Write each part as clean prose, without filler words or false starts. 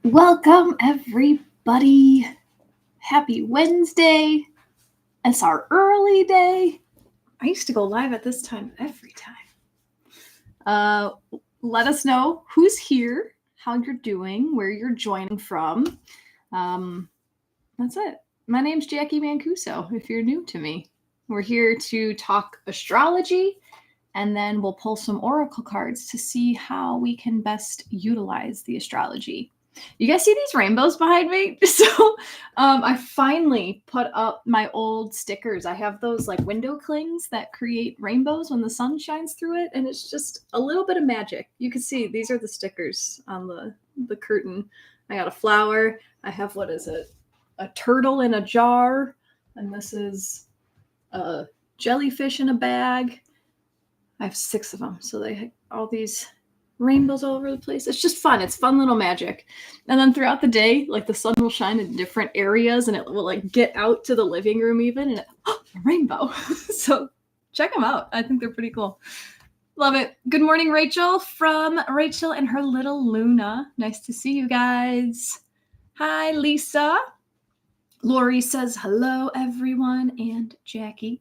Welcome, everybody. Happy Wednesday. It's our early day. I used to go live at this time every time. Let us know who's here, how you're doing, where you're joining from. That's it. My name's Jacqui Mancuso, if you're new to me. We're here to talk astrology, and then we'll pull some oracle cards to see how we can best utilize the astrology. You guys see these rainbows behind me? So I finally put up my old stickers. I have those like window clings that create rainbows when the sun shines through it, and it's just a little bit of magic. You can see these are the stickers on the curtain. I got a flower. I have, what is it? A turtle in a jar, and this is a jellyfish in a bag. I have 6 of them, so they have all these rainbows all over the place. It's just fun. It's fun little magic. And then throughout the day, like the sun will shine in different areas, and it will like get out to the living room even, and a rainbow. So check them out. I think they're pretty cool. Love it. Good morning, Rachel, from Rachel and her little Luna. Nice to see you guys. Hi, Lisa. Lori says hello, everyone, and Jackie.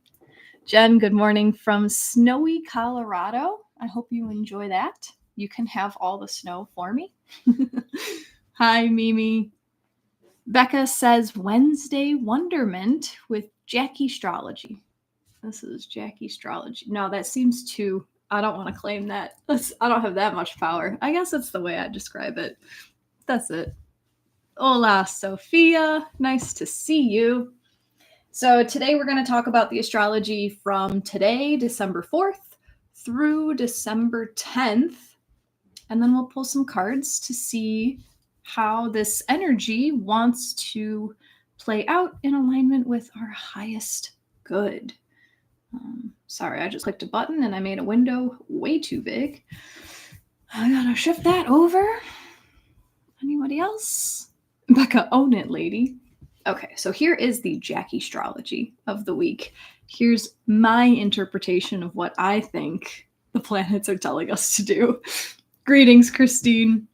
Jen, good morning from snowy Colorado. I hope you enjoy that. You can have all the snow for me. Hi, Mimi. Becca says Wednesday Wonderment with Jacqui Astrology. This is Jacqui Astrology. No, that seems too... I don't want to claim that. I don't have that much power. I guess that's the way I describe it. That's it. Hola, Sophia. Nice to see you. So today we're going to talk about the astrology from today, December 4th, through December 10th. And then we'll pull some cards to see how this energy wants to play out in alignment with our highest good. Sorry, I just clicked a button and I made a window way too big. I gotta shift that over. Anybody else? Becca, own it, lady. Okay, so here is the Jacqui Astrology of the week. Here's my interpretation of what I think the planets are telling us to do. Greetings, Christine.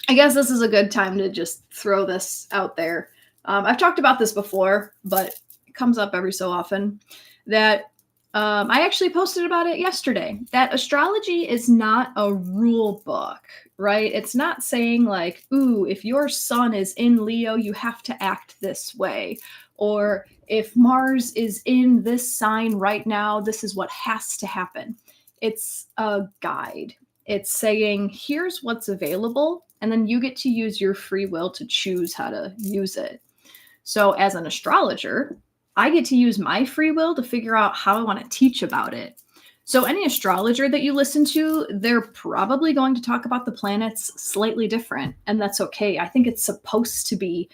I guess this is a good time to just throw this out there. I've talked about this before, but it comes up every so often, that I actually posted about it yesterday, that astrology is not a rule book, right? It's not saying like, ooh, if your sun is in Leo, you have to act this way. Or if Mars is in this sign right now, this is what has to happen. It's a guide. It's saying, here's what's available, and then you get to use your free will to choose how to use it. So as an astrologer, I get to use my free will to figure out how I want to teach about it. So any astrologer that you listen to, they're probably going to talk about the planets slightly different, and that's okay. I think it's supposed to be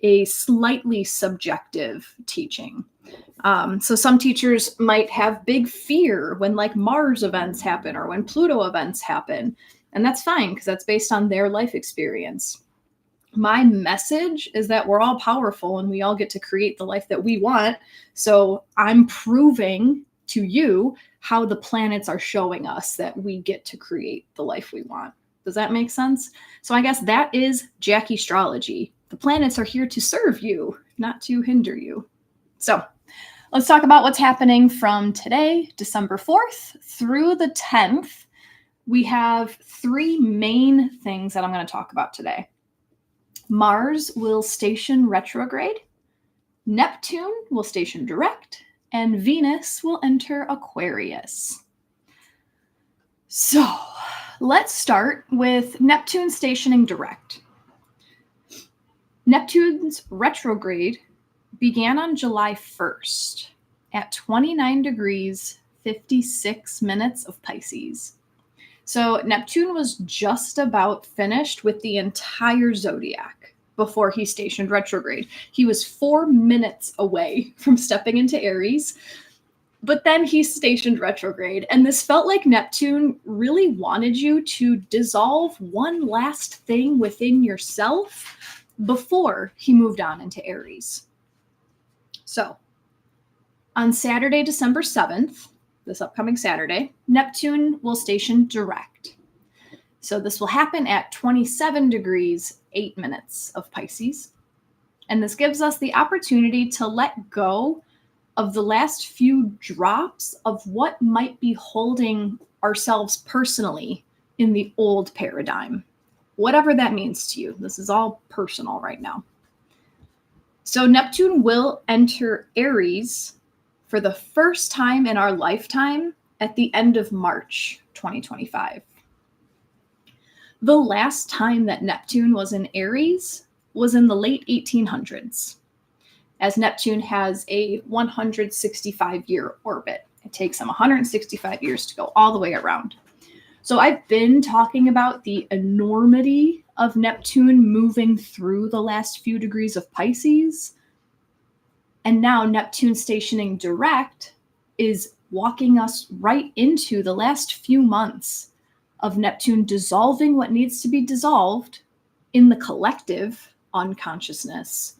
a slightly subjective teaching. So some teachers might have big fear when like Mars events happen or when Pluto events happen, and that's fine because that's based on their life experience. My message is that we're all powerful and we all get to create the life that we want. So I'm proving to you how the planets are showing us that we get to create the life we want. Does that make sense? So I guess that is Jacqui Astrology. The planets are here to serve you, not to hinder you. So let's talk about what's happening from today, December 4th, through the 10th. We have 3 main things that I'm going to talk about today. Mars will station retrograde, Neptune will station direct, and Venus will enter Aquarius. So let's start with Neptune stationing direct. Neptune's retrograde began on July 1st at 29 degrees, 56 minutes of Pisces. So Neptune was just about finished with the entire zodiac before he stationed retrograde. He was 4 minutes away from stepping into Aries, but then he stationed retrograde. And this felt like Neptune really wanted you to dissolve one last thing within yourself before he moved on into Aries. So on Saturday, December 7th, this upcoming Saturday, Neptune will station direct. So this will happen at 27 degrees, 8 minutes of Pisces. And this gives us the opportunity to let go of the last few drops of what might be holding ourselves personally in the old paradigm. Whatever that means to you. This is all personal right now. So Neptune will enter Aries for the first time in our lifetime at the end of March 2025. The last time that Neptune was in Aries was in the late 1800s, as Neptune has a 165-year orbit. It takes him 165 years to go all the way around. So I've been talking about the enormity of Neptune moving through the last few degrees of Pisces. And now Neptune stationing direct is walking us right into the last few months of Neptune dissolving what needs to be dissolved in the collective unconsciousness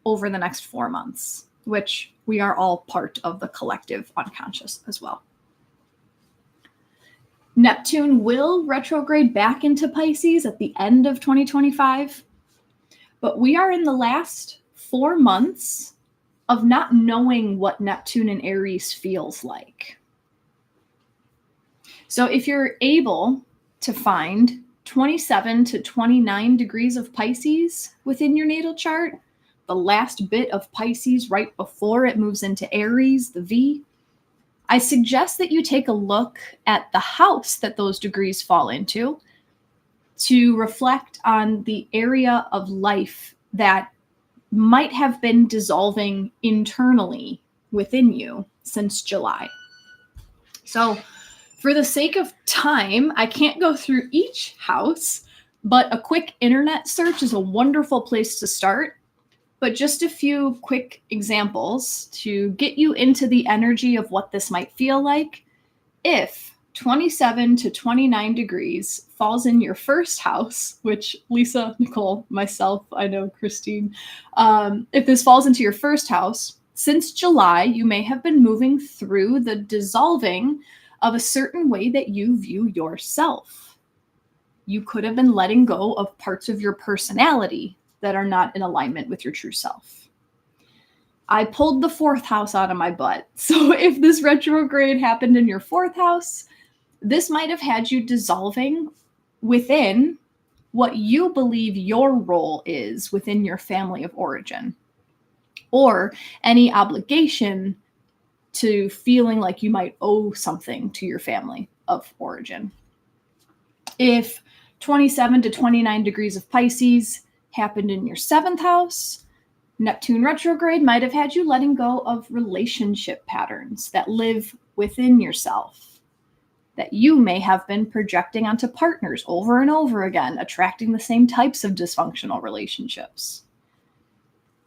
over the next 4 months, which we are all part of the collective unconscious as well. Neptune will retrograde back into Pisces at the end of 2025, but we are in the last 4 months of not knowing what Neptune in Aries feels like. So if you're able to find 27 to 29 degrees of Pisces within your natal chart, the last bit of Pisces right before it moves into Aries, the V, I suggest that you take a look at the house that those degrees fall into to reflect on the area of life that might have been dissolving internally within you since July. So for the sake of time, I can't go through each house, but a quick internet search is a wonderful place to start. But just a few quick examples to get you into the energy of what this might feel like. If 27 to 29 degrees falls in your first house, which Lisa, Nicole, myself, I know Christine, if this falls into your first house, since July, you may have been moving through the dissolving of a certain way that you view yourself. You could have been letting go of parts of your personality that are not in alignment with your true self. I pulled the 4th house out of my butt. So if this retrograde happened in your 4th house, this might have had you dissolving within what you believe your role is within your family of origin, or any obligation to feeling like you might owe something to your family of origin. If 27 to 29 degrees of Pisces happened in your 7th house, Neptune retrograde might have had you letting go of relationship patterns that live within yourself, that you may have been projecting onto partners over and over again, attracting the same types of dysfunctional relationships.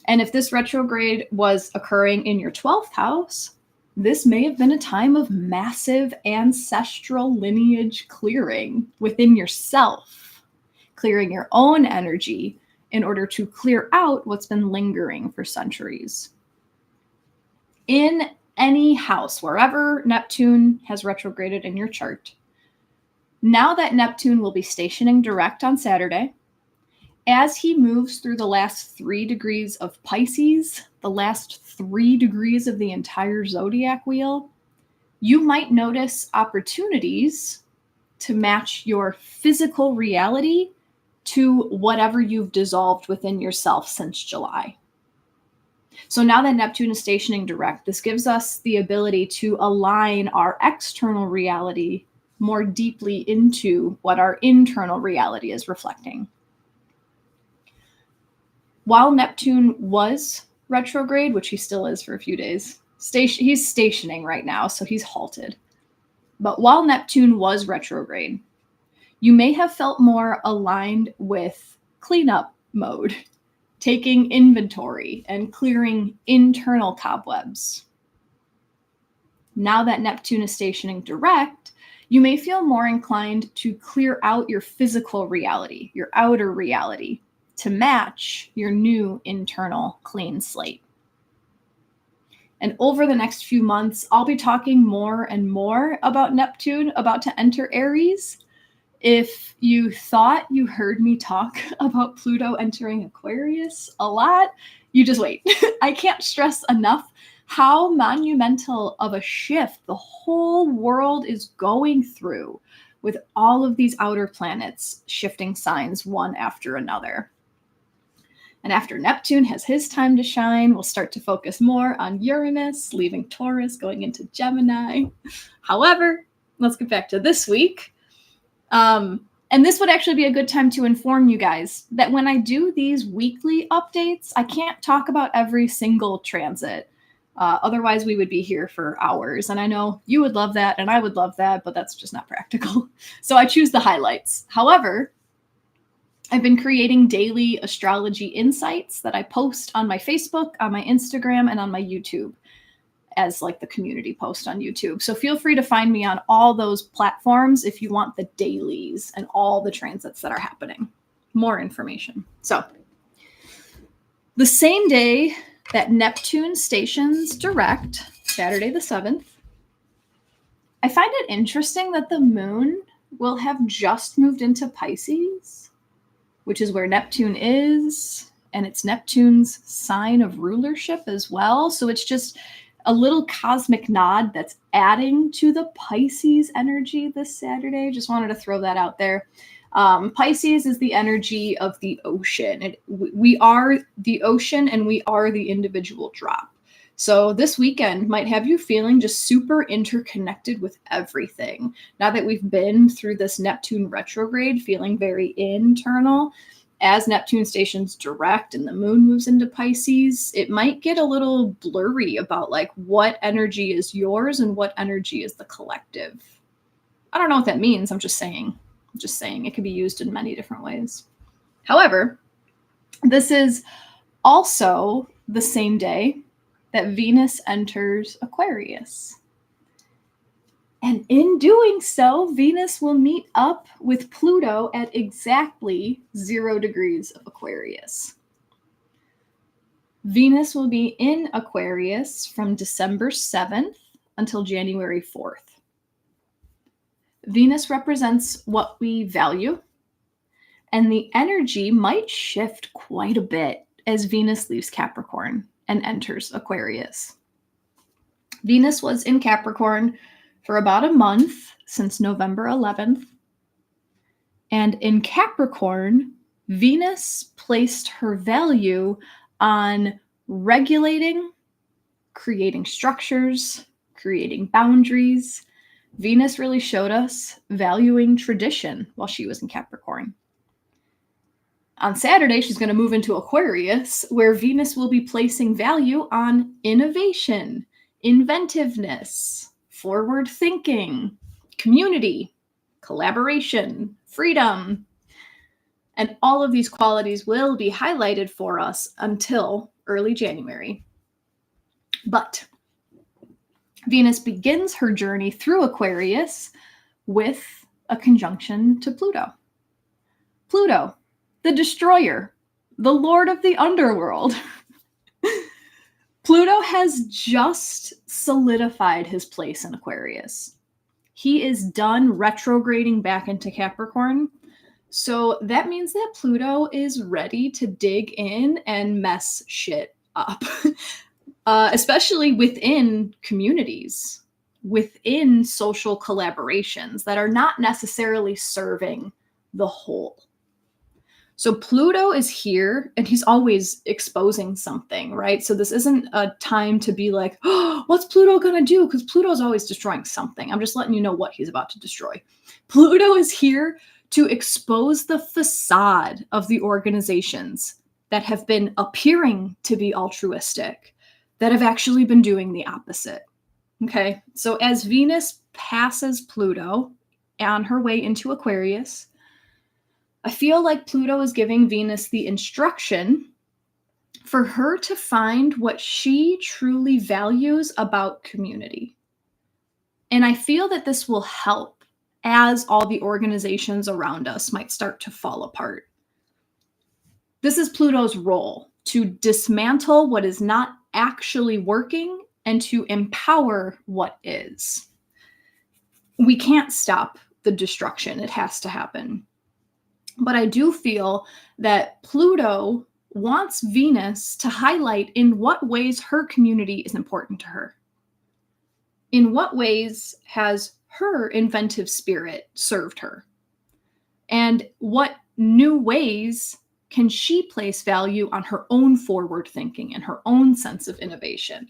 And if this retrograde was occurring in your 12th house, this may have been a time of massive ancestral lineage clearing within yourself, clearing your own energy in order to clear out what's been lingering for centuries. In any house, wherever Neptune has retrograded in your chart, now that Neptune will be stationing direct on Saturday, as he moves through the last 3 degrees of Pisces, the last 3 degrees of the entire zodiac wheel, you might notice opportunities to match your physical reality to whatever you've dissolved within yourself since July. So now that Neptune is stationing direct, this gives us the ability to align our external reality more deeply into what our internal reality is reflecting. While Neptune was retrograde, which he still is for a few days, he's stationing right now, so he's halted. But while Neptune was retrograde, you may have felt more aligned with cleanup mode, taking inventory and clearing internal cobwebs. Now that Neptune is stationing direct, you may feel more inclined to clear out your physical reality, your outer reality, to match your new internal clean slate. And over the next few months, I'll be talking more and more about Neptune about to enter Aries If you thought you heard me talk about Pluto entering Aquarius a lot, you just wait. I can't stress enough how monumental of a shift the whole world is going through with all of these outer planets shifting signs one after another. And after Neptune has his time to shine, we'll start to focus more on Uranus, leaving Taurus, going into Gemini. However, let's get back to this week. And this would actually be a good time to inform you guys that when I do these weekly updates, I can't talk about every single transit. Otherwise, we would be here for hours. And I know you would love that, and I would love that, but that's just not practical. So I choose the highlights. However, I've been creating daily astrology insights that I post on my Facebook, on my Instagram, and on my YouTube as like the community post on YouTube. So feel free to find me on all those platforms if you want the dailies and all the transits that are happening. More information. So the same day that Neptune stations direct, Saturday the 7th, I find it interesting that the moon will have just moved into Pisces, which is where Neptune is, and it's Neptune's sign of rulership as well. So it's just a little cosmic nod that's adding to the Pisces energy this Saturday. Just wanted to throw that out there. Pisces is the energy of the ocean. We are the ocean and we are the individual drop. So this weekend might have you feeling just super interconnected with everything. Now that we've been through this Neptune retrograde, feeling very internal, as Neptune stations direct and the moon moves into Pisces, it might get a little blurry about like what energy is yours and what energy is the collective. I don't know what that means. I'm just saying it can be used in many different ways. However, this is also the same day that Venus enters Aquarius. And in doing so, Venus will meet up with Pluto at exactly 0 degrees of Aquarius. Venus will be in Aquarius from December 7th until January 4th. Venus represents what we value, and the energy might shift quite a bit as Venus leaves Capricorn and enters Aquarius. Venus was in Capricorn for about a month since November 11th. And in Capricorn, Venus placed her value on regulating, creating structures, creating boundaries. Venus really showed us valuing tradition while she was in Capricorn. On Saturday, she's going to move into Aquarius, where Venus will be placing value on innovation, inventiveness, forward thinking, community, collaboration, freedom. And all of these qualities will be highlighted for us until early January. But Venus begins her journey through Aquarius with a conjunction to Pluto. Pluto, the destroyer, the lord of the underworld. Pluto has just solidified his place in Aquarius. He is done retrograding back into Capricorn. So that means that Pluto is ready to dig in and mess shit up, especially within communities, within social collaborations that are not necessarily serving the whole. So Pluto is here and he's always exposing something, right? So this isn't a time to be like, oh, what's Pluto going to do? Because Pluto's always destroying something. I'm just letting you know what he's about to destroy. Pluto is here to expose the facade of the organizations that have been appearing to be altruistic, that have actually been doing the opposite. Okay, so as Venus passes Pluto on her way into Aquarius, I feel like Pluto is giving Venus the instruction for her to find what she truly values about community. And I feel that this will help as all the organizations around us might start to fall apart. This is Pluto's role, to dismantle what is not actually working and to empower what is. We can't stop the destruction. It has to happen. But I do feel that Pluto wants Venus to highlight in what ways her community is important to her. In what ways has her inventive spirit served her? And what new ways can she place value on her own forward thinking and her own sense of innovation?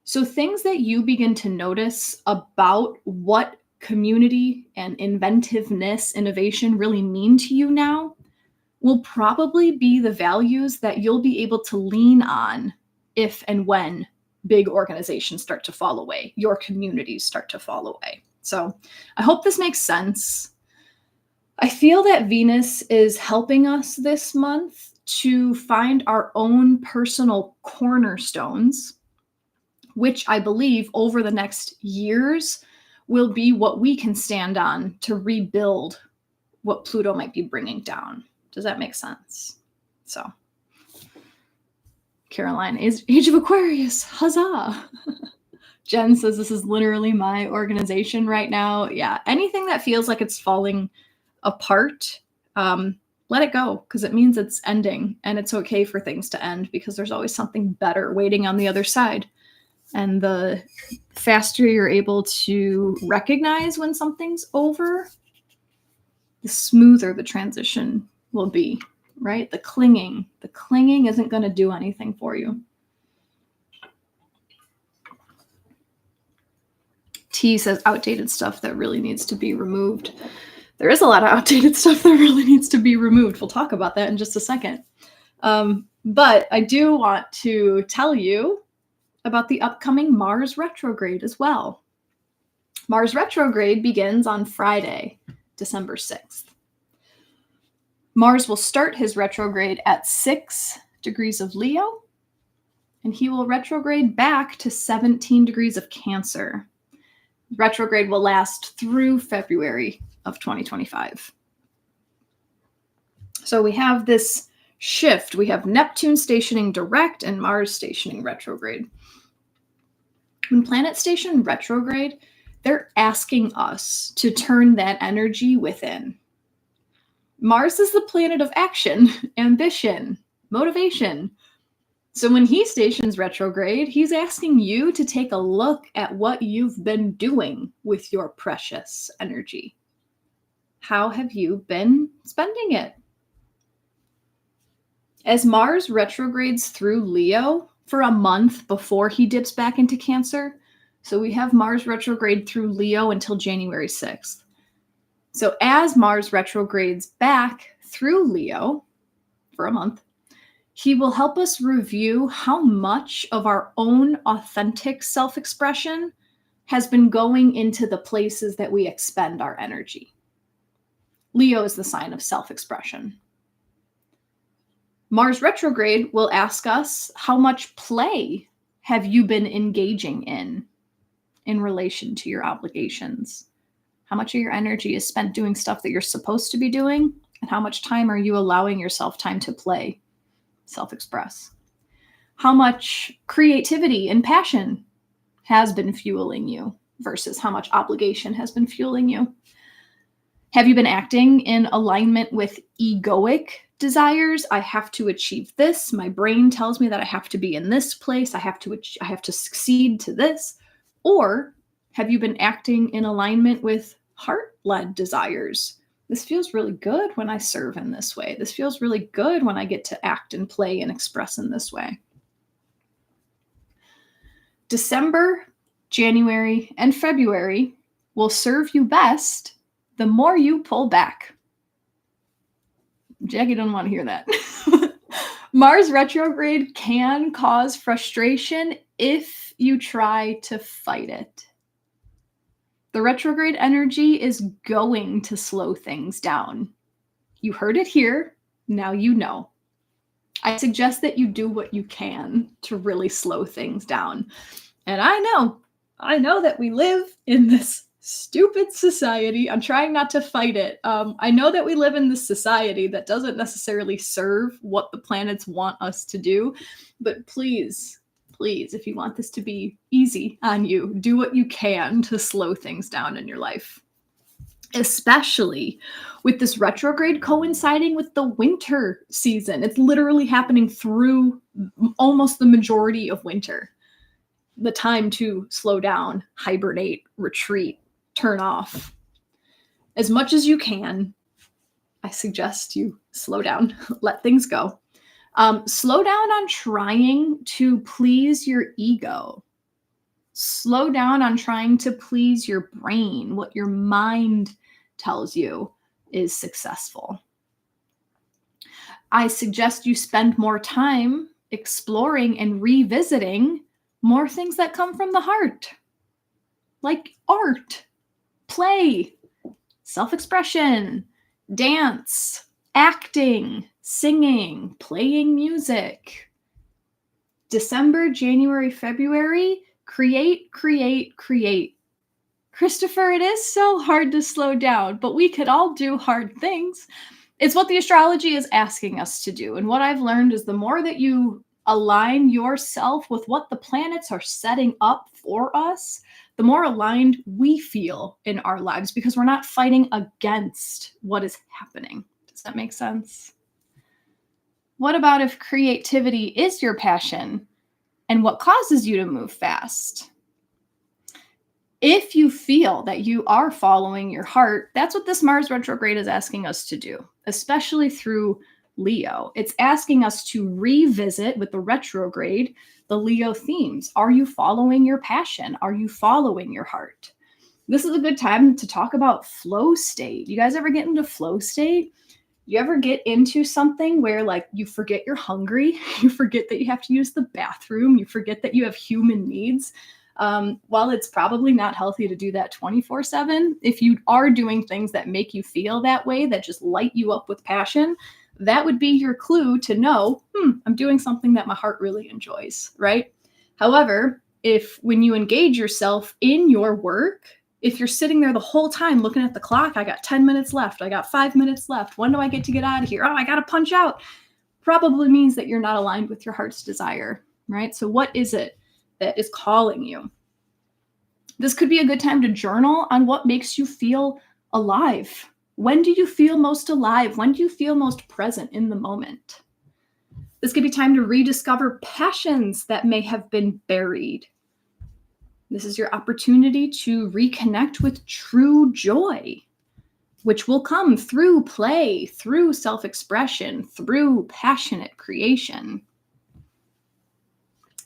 So things that you begin to notice about what community and inventiveness, innovation really mean to you now will probably be the values that you'll be able to lean on if and when big organizations start to fall away, your communities start to fall away. So I hope this makes sense. I feel that Venus is helping us this month to find our own personal cornerstones, which I believe over the next years will be what we can stand on to rebuild what Pluto might be bringing down. Does that make sense? So, Caroline, Age of Aquarius, huzzah! Jen says this is literally my organization right now. Yeah, anything that feels like it's falling apart, let it go, because it means it's ending, and it's okay for things to end because there's always something better waiting on the other side. And the faster you're able to recognize when something's over, the smoother the transition will be, right? The clinging isn't going to do anything for you. T says outdated stuff that really needs to be removed. There is a lot of outdated stuff that really needs to be removed. We'll talk about that in just a second. But I do want to tell you about the upcoming Mars retrograde as well. Mars retrograde begins on Friday, December 6th. Mars will start his retrograde at 6 degrees of Leo, and he will retrograde back to 17 degrees of Cancer. Retrograde will last through February of 2025. So we have this shift. We have Neptune stationing direct and Mars stationing retrograde. When planets station retrograde, they're asking us to turn that energy within. Mars is the planet of action, ambition, motivation. So when he stations retrograde, he's asking you to take a look at what you've been doing with your precious energy. How have you been spending it? As Mars retrogrades through Leo for a month before he dips back into Cancer, so we have Mars retrograde through Leo until January 6th. So as Mars retrogrades back through Leo for a month, he will help us review how much of our own authentic self-expression has been going into the places that we expend our energy. Leo is the sign of self-expression. Mars retrograde will ask us, how much play have you been engaging in relation to your obligations? How much of your energy is spent doing stuff that you're supposed to be doing? And how much time are you allowing yourself time to play, self-express? How much creativity and passion has been fueling you versus how much obligation has been fueling you? Have you been acting in alignment with egoic desires? I have to achieve this. My brain tells me that I have to be in this place. I have to succeed to this. Or have you been acting in alignment with heart-led desires? This feels really good when I serve in this way. This feels really good when I get to act and play and express in this way. December, January, and February will serve you best the more you pull back. Jacqui doesn't want to hear that. Mars retrograde can cause frustration if you try to fight it. The retrograde energy is going to slow things down. You heard it here, now you know. I suggest that you do what you can to really slow things down. And I know that we live in this stupid society. I'm trying not to fight it. I know that we live in this society that doesn't necessarily serve what the planets want us to do, but please, if you want this to be easy on you, do what you can to slow things down in your life. especially with this retrograde coinciding with the winter season. It's literally happening through almost the majority of winter. The time to slow down, hibernate, retreat, turn off. As much as you can, I suggest you slow down, let things go. Slow down on trying to please your ego. Slow down on trying to please your brain, what your mind tells you is successful. I suggest you spend more time exploring and revisiting more things that come from the heart, like art, play, self-expression, dance, acting, singing, playing music. December, January, February, create. Christopher, it is so hard to slow down, but we could all do hard things. It's what the astrology is asking us to do. And what I've learned is the more that you align yourself with what the planets are setting up for us, the more aligned we feel in our lives, because we're not fighting against what is happening. Does that make sense? What about if creativity is your passion and what causes you to move fast? If you feel that you are following your heart, that's what this Mars retrograde is asking us to do, especially through Leo. It's asking us to revisit with the retrograde the Leo themes. Are you following your passion? Are you following your heart? This is a good time to talk about flow state. You guys ever get into flow state? You ever get into something where like you forget you're hungry, you forget that you have to use the bathroom, you forget that you have human needs? While it's probably not healthy to do that 24/7, if you are doing things that make you feel that way, that just light you up with passion, that would be your clue to know, I'm doing something that my heart really enjoys, right? However, if when you engage yourself in your work, if you're sitting there the whole time looking at the clock, I got 10 minutes left, I got 5 minutes left, when do I get to get out of here? Oh, I got to punch out. Probably means that you're not aligned with your heart's desire, right? So what is it that is calling you? This could be a good time to journal on what makes you feel alive. When do you feel most alive? When do you feel most present in the moment? This could be time to rediscover passions that may have been buried. This is your opportunity to reconnect with true joy, which will come through play, through self-expression, through passionate creation.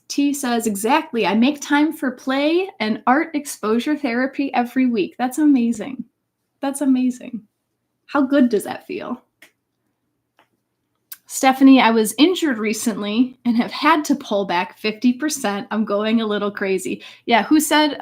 T says, exactly. I make time for play and art exposure therapy every week. That's amazing. That's amazing. How good does that feel? Stephanie, I was injured recently and have had to pull back 50%. I'm going a little crazy. Yeah, who said,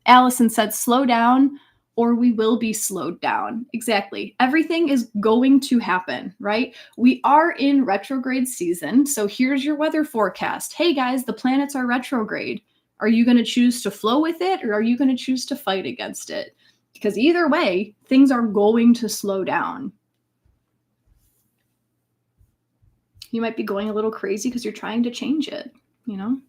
Allison said, slow down or we will be slowed down. Exactly. Everything is going to happen, right? We are in retrograde season. So here's your weather forecast. Hey guys, the planets are retrograde. Are you going to choose to flow with it or are you going to choose to fight against it? Because either way, things are going to slow down. You might be going a little crazy because you're trying to change it, you know?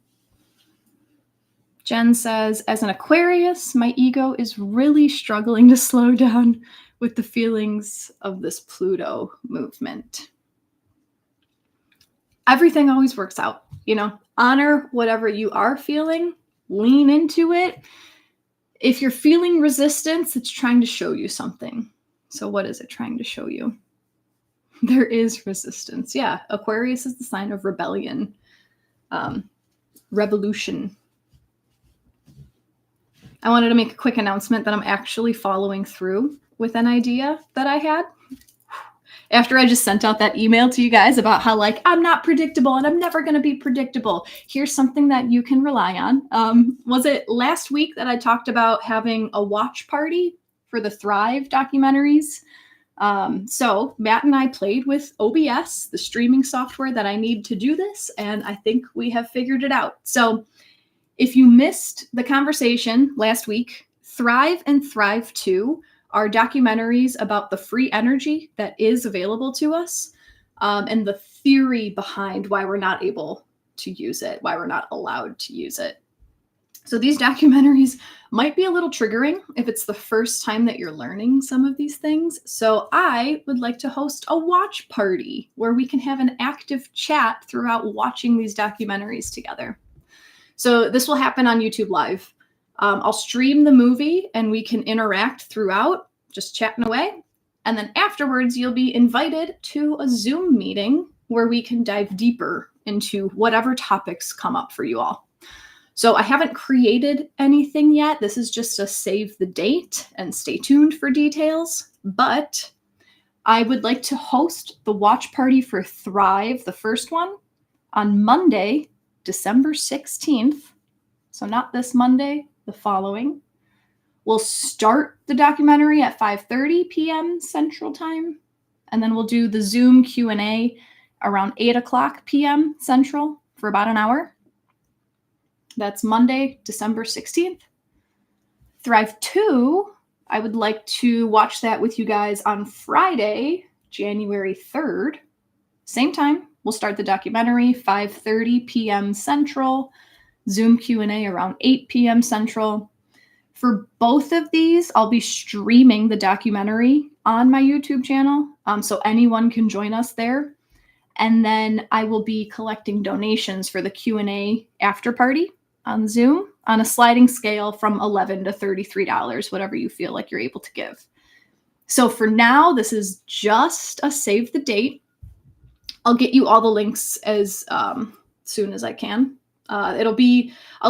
Jen says, as an Aquarius, my ego is really struggling to slow down with the feelings of this Pluto movement. Everything always works out, you know? Honor whatever you are feeling, lean into it. If you're feeling resistance, it's trying to show you something. So what is it trying to show you? There is resistance. Yeah, Aquarius is the sign of rebellion, revolution. I wanted to make a quick announcement that I'm actually following through with an idea that I had. After I just sent out that email to you guys about how, like, I'm not predictable and I'm never going to be predictable. Here's something that you can rely on. Was it last week that I talked about having a watch party for the Thrive documentaries? So Matt and I played with OBS, the streaming software that I need to do this, and I think we have figured it out. So if you missed the conversation last week, Thrive and Thrive 2 are documentaries about the free energy that is available to us, and the theory behind why we're not able to use it, why we're not allowed to use it. So these documentaries might be a little triggering if it's the first time that you're learning some of these things. So I would like to host a watch party where we can have an active chat throughout watching these documentaries together. So this will happen on YouTube Live. I'll stream the movie and we can interact throughout, just chatting away. And then afterwards, you'll be invited to a Zoom meeting where we can dive deeper into whatever topics come up for you all. So I haven't created anything yet. This is just a save the date and stay tuned for details. But I would like to host the watch party for Thrive, the first one, on Monday, December 16th. So not this Monday, the following. We'll start the documentary at 5:30 p.m. Central Time. And then we'll do the Zoom Q&A around 8 o'clock p.m. Central for about an hour. That's Monday, December 16th. Thrive 2, I would like to watch that with you guys on Friday, January 3rd. Same time, we'll start the documentary, 5:30 p.m. Central. Zoom Q&A around 8 p.m. Central. For both of these, I'll be streaming the documentary on my YouTube channel, so anyone can join us there. And then I will be collecting donations for the Q&A after party on Zoom on a sliding scale from $11 to $33, whatever you feel like you're able to give. So for now, this is just a save the date. I'll get you all the links as soon as I can. I'll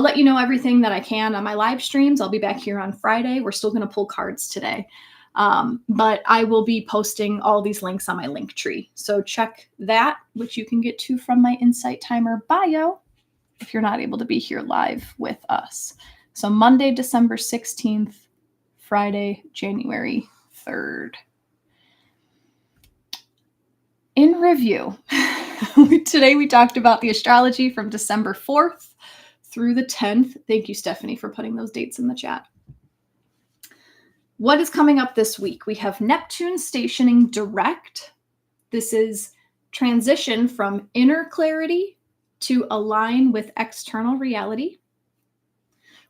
let you know everything that I can on my live streams. I'll be back here on Friday. We're still going to pull cards today. But I will be posting all these links on my link tree. So check that, which you can get to from my Insight Timer bio if you're not able to be here live with us. So Monday, December 16th, Friday, January 3rd. In review, today we talked about the astrology from December 4th through the 10th. Thank you, Stephanie, for putting those dates in the chat. What is coming up this week? We have Neptune Stationing Direct. This is transition from inner clarity to align with external reality.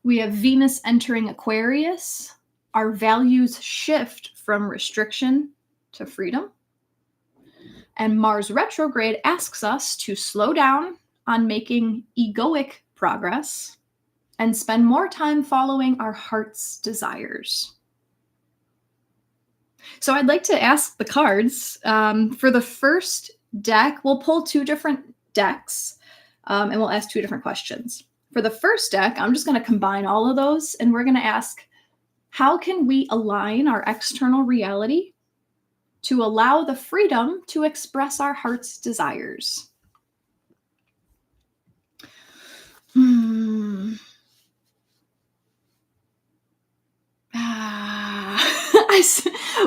We have Venus entering Aquarius. Our values shift from restriction to freedom. And Mars retrograde asks us to slow down on making egoic progress and spend more time following our heart's desires. So I'd like to ask the cards. For the first deck, we'll pull two different decks and we'll ask two different questions. For the first deck, I'm just going to combine all of those and we're going to ask, how can we align our external reality to allow the freedom to express our heart's desires?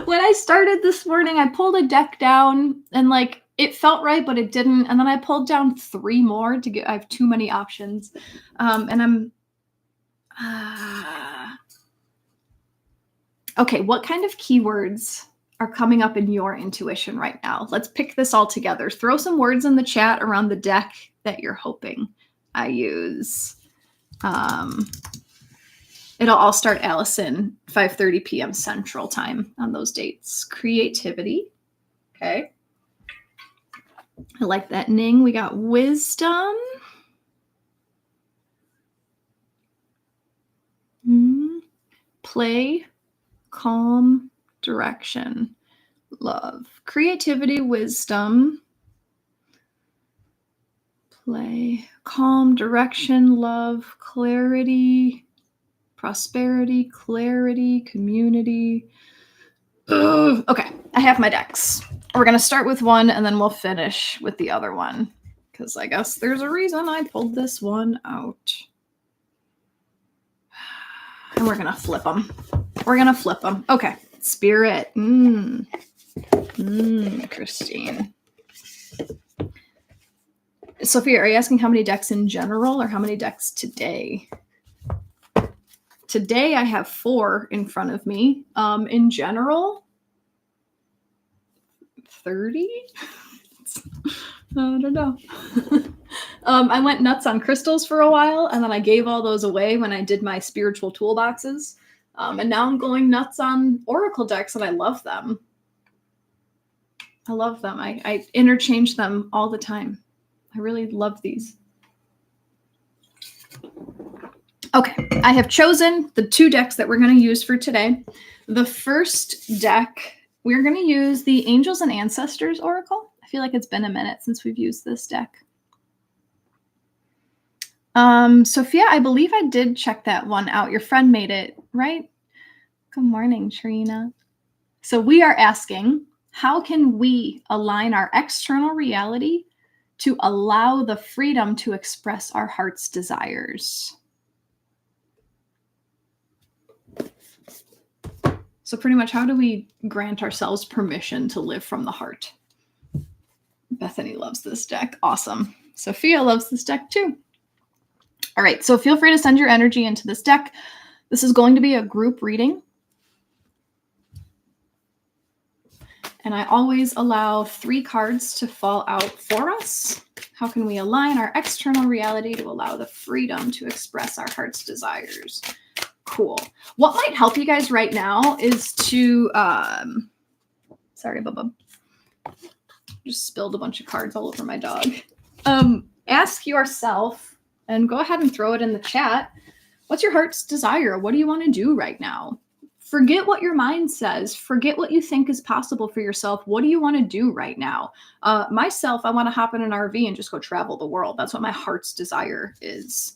When I started this morning, I pulled a deck down and it felt right, but it didn't. And then I pulled down three more I have too many options. Okay, what kind of keywords are coming up in your intuition right now? Let's pick this all together. Throw some words in the chat around the deck that you're hoping I use. It'll all start, Allison, 5:30 p.m. Central Time on those dates. Creativity. Okay. I like that, Ning. We got wisdom. Play, calm, direction, love. Creativity, wisdom. Play, calm, direction, love, clarity, prosperity, clarity, community. Ugh. Okay, I have my decks. We're going to start with one and then we'll finish with the other one because I guess there's a reason I pulled this one out. And we're going to flip them. Okay, Spirit. Christine. Sophia, are you asking how many decks in general or how many decks today? Today I have 4 in front of me. In general, 30? I don't know. I went nuts on crystals for a while, and then I gave all those away when I did my spiritual toolboxes. And now I'm going nuts on oracle decks, and I love them. I love them. I interchange them all the time. I really love these. Okay, I have chosen the 2 decks that we're going to use for today. The first deck, we're going to use the Angels and Ancestors Oracle. I feel like it's been a minute since we've used this deck. Sophia, I believe I did check that one out. Your friend made it, right? Good morning, Trina. So we are asking, how can we align our external reality to allow the freedom to express our heart's desires? So pretty much, how do we grant ourselves permission to live from the heart? Bethany loves this deck. Awesome. Sophia loves this deck too. All right, so feel free to send your energy into this deck. This is going to be a group reading. And I always allow 3 cards to fall out for us. How can we align our external reality to allow the freedom to express our heart's desires? Cool. What might help you guys right now is to, sorry, Bubba. Just spilled a bunch of cards all over my dog. Ask yourself, and go ahead and throw it in the chat, what's your heart's desire? What do you want to do right now? Forget what your mind says. Forget what you think is possible for yourself. What do you want to do right now? Myself, I want to hop in an RV and just go travel the world. That's what my heart's desire is.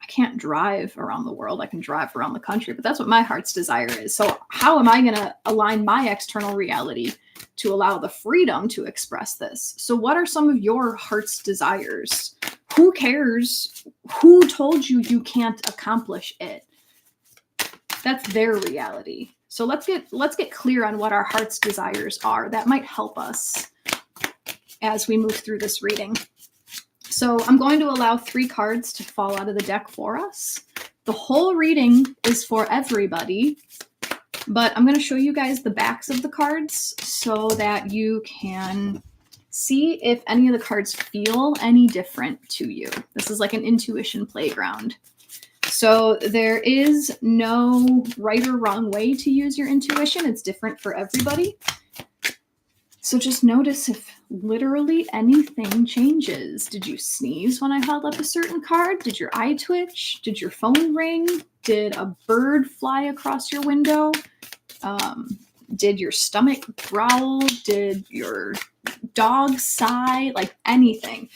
I can't drive around the world. I can drive around the country, but that's what my heart's desire is. So how am I going to align my external reality to allow the freedom to express this? So what are some of your heart's desires? Who cares? Who told you you can't accomplish it? That's their reality. So let's get clear on what our heart's desires are. That might help us as we move through this reading. So I'm going to allow 3 cards to fall out of the deck for us. The whole reading is for everybody, but I'm going to show you guys the backs of the cards so that you can see if any of the cards feel any different to you. This is like an intuition playground. So there is no right or wrong way to use your intuition. It's different for everybody. So just notice if literally anything changes. Did you sneeze when I held up a certain card? Did your eye twitch? Did your phone ring? Did a bird fly across your window? Did your stomach growl? Did your dog sigh? Like anything.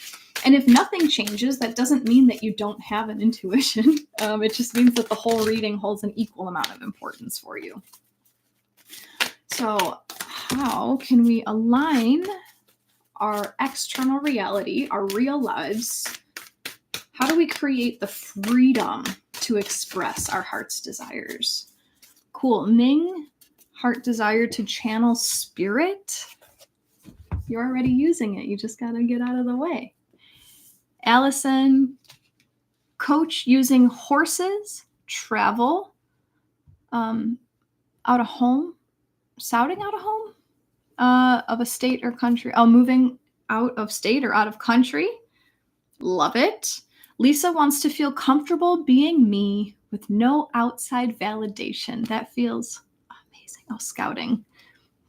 And if nothing changes, that doesn't mean that you don't have an intuition. It just means that the whole reading holds an equal amount of importance for you. So how can we align our external reality, our real lives? How do we create the freedom to express our heart's desires? Cool. Ning, heart desire to channel spirit. You're already using it. You just got to get out of the way. Allison, coach using horses, travel, out of home, shouting out of home, of a state or country. Oh, moving out of state or out of country. Love it. Lisa wants to feel comfortable being me with no outside validation. That feels amazing. Oh, scouting.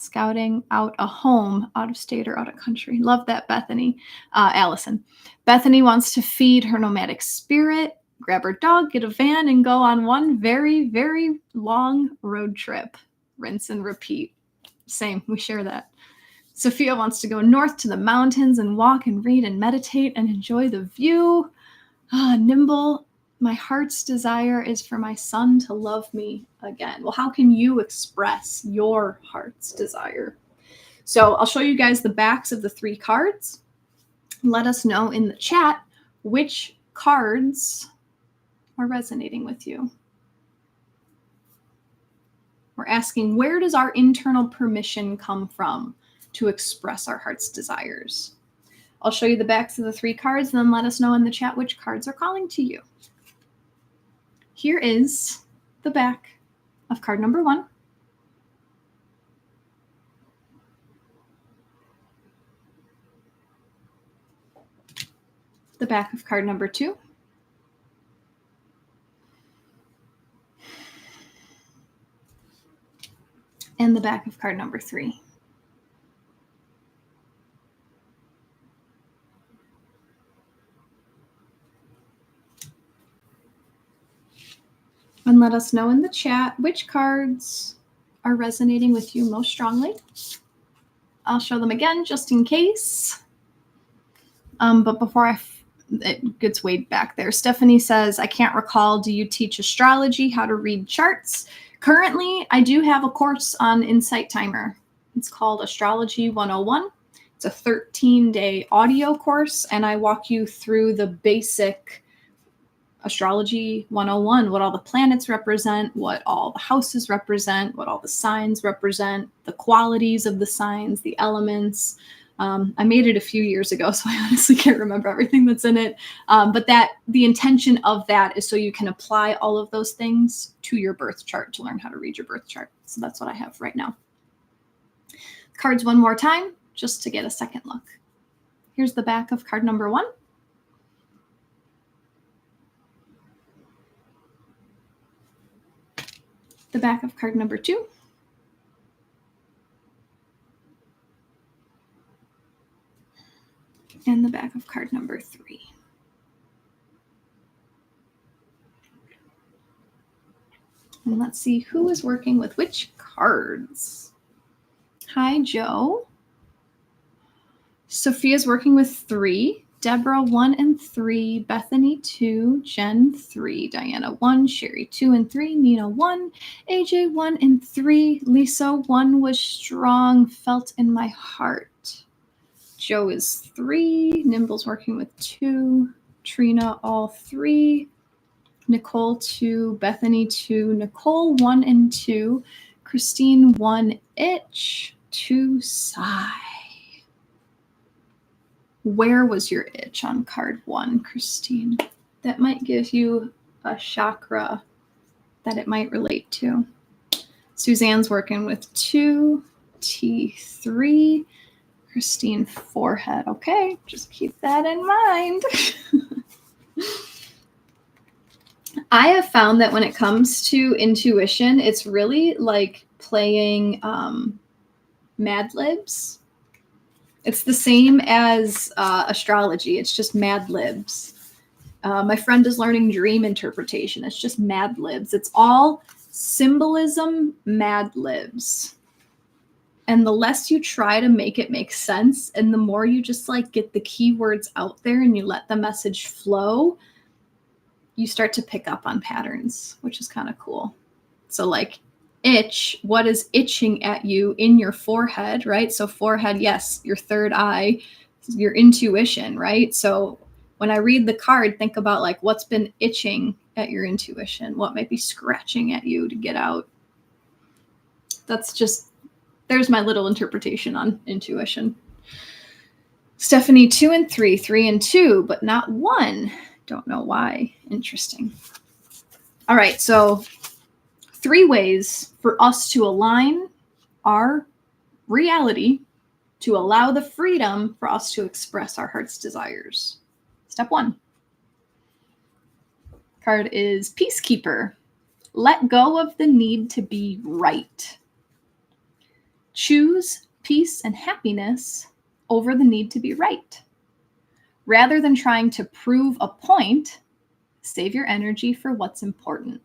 Scouting out a home, out of state or out of country. Love that, Bethany. Allison. Bethany wants to feed her nomadic spirit, grab her dog, get a van, and go on one very, very long road trip. Rinse and repeat. Same, we share that. Sophia wants to go north to the mountains and walk and read and meditate and enjoy the view. Nimble. My heart's desire is for my son to love me again. Well, how can you express your heart's desire? So I'll show you guys the backs of the 3 cards. Let us know in the chat which cards are resonating with you. We're asking, where does our internal permission come from to express our heart's desires? I'll show you the backs of the 3 cards, and then let us know in the chat which cards are calling to you. Here is the back of card number 1. The back of card number 2. And the back of card number 3. And let us know in the chat which cards are resonating with you most strongly. I'll show them again just in case. But before it gets way back there, Stephanie says, I can't recall, do you teach astrology, how to read charts? Currently, I do have a course on Insight Timer. It's called Astrology 101. It's a 13-day audio course, and I walk you through the basic Astrology 101, what all the planets represent, what all the houses represent, what all the signs represent, the qualities of the signs, the elements. I made it a few years ago, so I honestly can't remember everything that's in it. But the intention of that is so you can apply all of those things to your birth chart to learn how to read your birth chart. So that's what I have right now. Cards one more time, just to get a second look. Here's the back of card number 1. The back of card number 2. And the back of card number 3. And let's see who is working with which cards. Hi, Joe. Sophia's working with 3. Deborah 1 and 3, Bethany 2, Jen 3, Diana 1, Sherry 2 and 3, Nina 1, AJ 1 and 3, Lisa 1 was strong, felt in my heart. Joe is 3, Nimble's working with 2, Trina all 3, Nicole 2, Bethany 2, Nicole 1 and 2, Christine 1, itch, 2, sigh. Where was your itch on card 1, Christine? That might give you a chakra that it might relate to. Suzanne's working with 2, T3, Christine forehead. Okay, just keep that in mind. I have found that when it comes to intuition, it's really like playing Mad Libs. It's the same as astrology. It's just Mad Libs. My friend is learning dream interpretation. It's just Mad Libs. It's all symbolism Mad Libs. And the less you try to make it make sense, and the more you just like get the keywords out there and you let the message flow, you start to pick up on patterns, which is kind of cool. So like itch, what is itching at you in your forehead, right? So forehead, yes, your third eye, your intuition, right? So when I read the card, think about like what's been itching at your intuition, what might be scratching at you to get out. That's just, there's my little interpretation on intuition. Stephanie 2 and 3, 3 and 2, but not 1. Don't know why. Interesting. All right, so 3 ways for us to align our reality to allow the freedom for us to express our heart's desires. Step 1. Card is Peacekeeper. Let go of the need to be right. Choose peace and happiness over the need to be right. Rather than trying to prove a point, save your energy for what's important.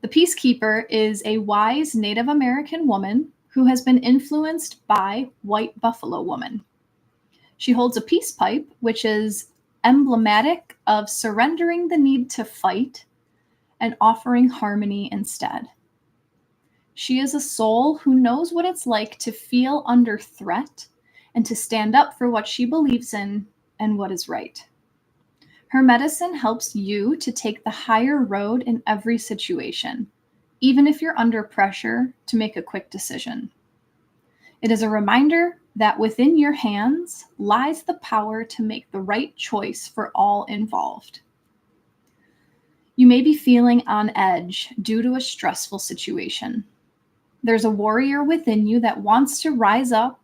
The Peacekeeper is a wise Native American woman who has been influenced by white buffalo woman. She holds a peace pipe, which is emblematic of surrendering the need to fight and offering harmony instead. She is a soul who knows what it's like to feel under threat and to stand up for what she believes in and what is right. Her medicine helps you to take the higher road in every situation, even if you're under pressure to make a quick decision. It is a reminder that within your hands lies the power to make the right choice for all involved. You may be feeling on edge due to a stressful situation. There's a warrior within you that wants to rise up,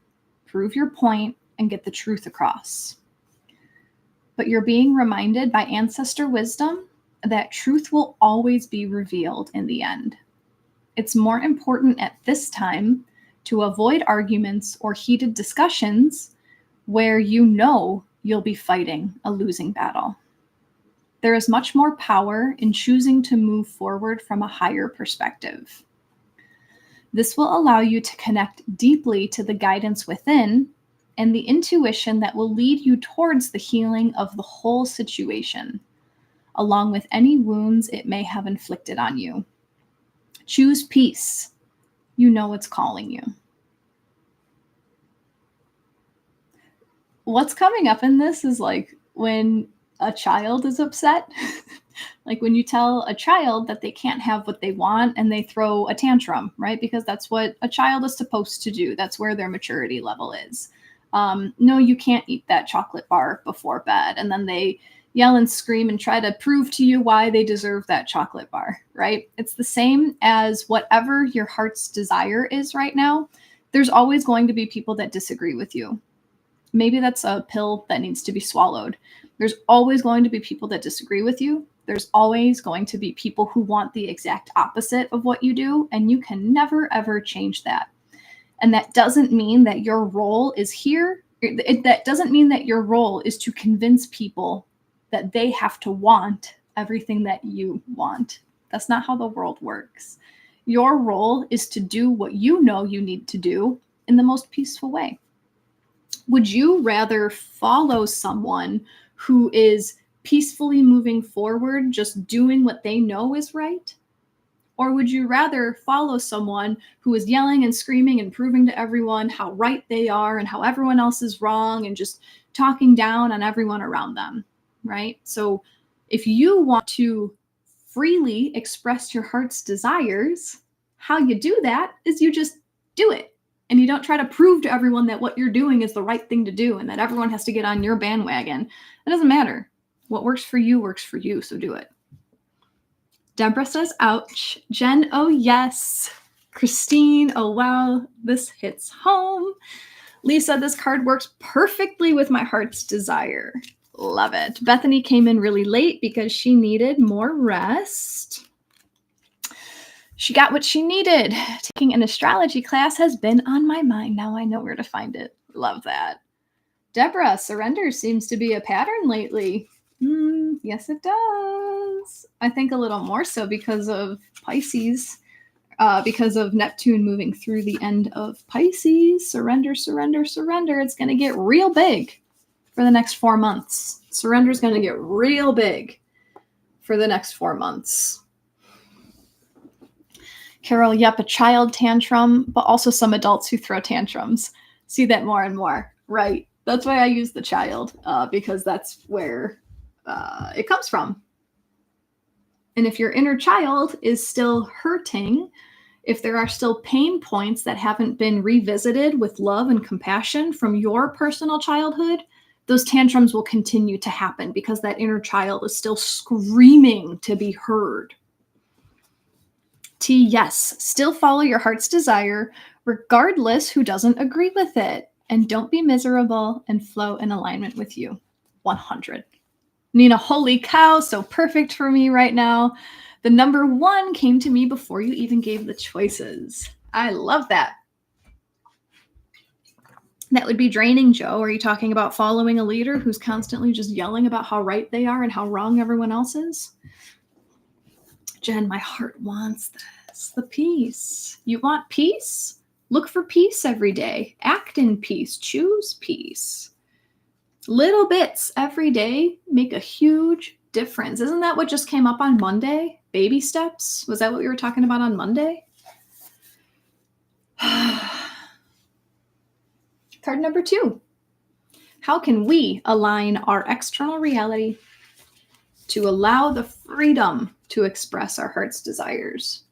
prove your point, and get the truth across. but you're being reminded by ancestor wisdom that truth will always be revealed in the end. It's more important at this time to avoid arguments or heated discussions where you know you'll be fighting a losing battle. There is much more power in choosing to move forward from a higher perspective. This will allow you to connect deeply to the guidance within and the intuition that will lead you towards the healing of the whole situation, along with any wounds it may have inflicted on you. Choose peace. You know it's calling you. What's coming up in this is like when a child is upset. Like when you tell a child that they can't have what they want and they throw a tantrum, right? Because that's what a child is supposed to do. That's where their maturity level is. No, you can't eat that chocolate bar before bed. And then they yell and scream and try to prove to you why they deserve that chocolate bar, right? It's the same as whatever your heart's desire is right now. There's always going to be people that disagree with you. Maybe that's a pill that needs to be swallowed. There's always going to be people that disagree with you. There's always going to be people who want the exact opposite of what you do, and you can never, ever change that. And that doesn't mean that your role is here. That doesn't mean that your role is to convince people that they have to want everything that you want. That's not how the world works. Your role is to do what you know you need to do in the most peaceful way. Would you rather follow someone who is peacefully moving forward, just doing what they know is right? Or would you rather follow someone who is yelling and screaming and proving to everyone how right they are and how everyone else is wrong and just talking down on everyone around them, right? So if you want to freely express your heart's desires, how you do that is you just do it. And you don't try to prove to everyone that what you're doing is the right thing to do and that everyone has to get on your bandwagon. It doesn't matter. What works for you, so do it. Deborah says, ouch. Jen, oh yes. Christine, oh wow, this hits home. Lisa, this card works perfectly with my heart's desire. Love it. Bethany came in really late because she needed more rest. She got what she needed. Taking an astrology class has been on my mind. Now I know where to find it. Love that. Deborah, surrender seems to be a pattern lately. Yes, it does. I think a little more so because of Pisces, because of Neptune moving through the end of Pisces. Surrender, surrender, surrender. It's going to get real big for the next 4 months. Surrender is going to get real big for the next 4 months. Carol, yep, a child tantrum, but also some adults who throw tantrums. See that more and more, right? That's why I use the child, because that's where it comes from. And if your inner child is still hurting, if there are still pain points that haven't been revisited with love and compassion from your personal childhood, those tantrums will continue to happen because that inner child is still screaming to be heard. T, yes, still follow your heart's desire, regardless who doesn't agree with it. And don't be miserable and flow in alignment with you. 100. Nina, holy cow, so perfect for me right now. The number 1 came to me before you even gave the choices. I love that. That would be draining, Joe. Are you talking about following a leader who's constantly just yelling about how right they are and how wrong everyone else is? Jen, my heart wants this. The peace. You want peace? Look for peace every day. Act in peace. Choose peace. Little bits every day make a huge difference. Isn't that what just came up on Monday? Baby steps? Was that what we were talking about on Monday? Card number 2. How can we align our external reality to allow the freedom to express our heart's desires?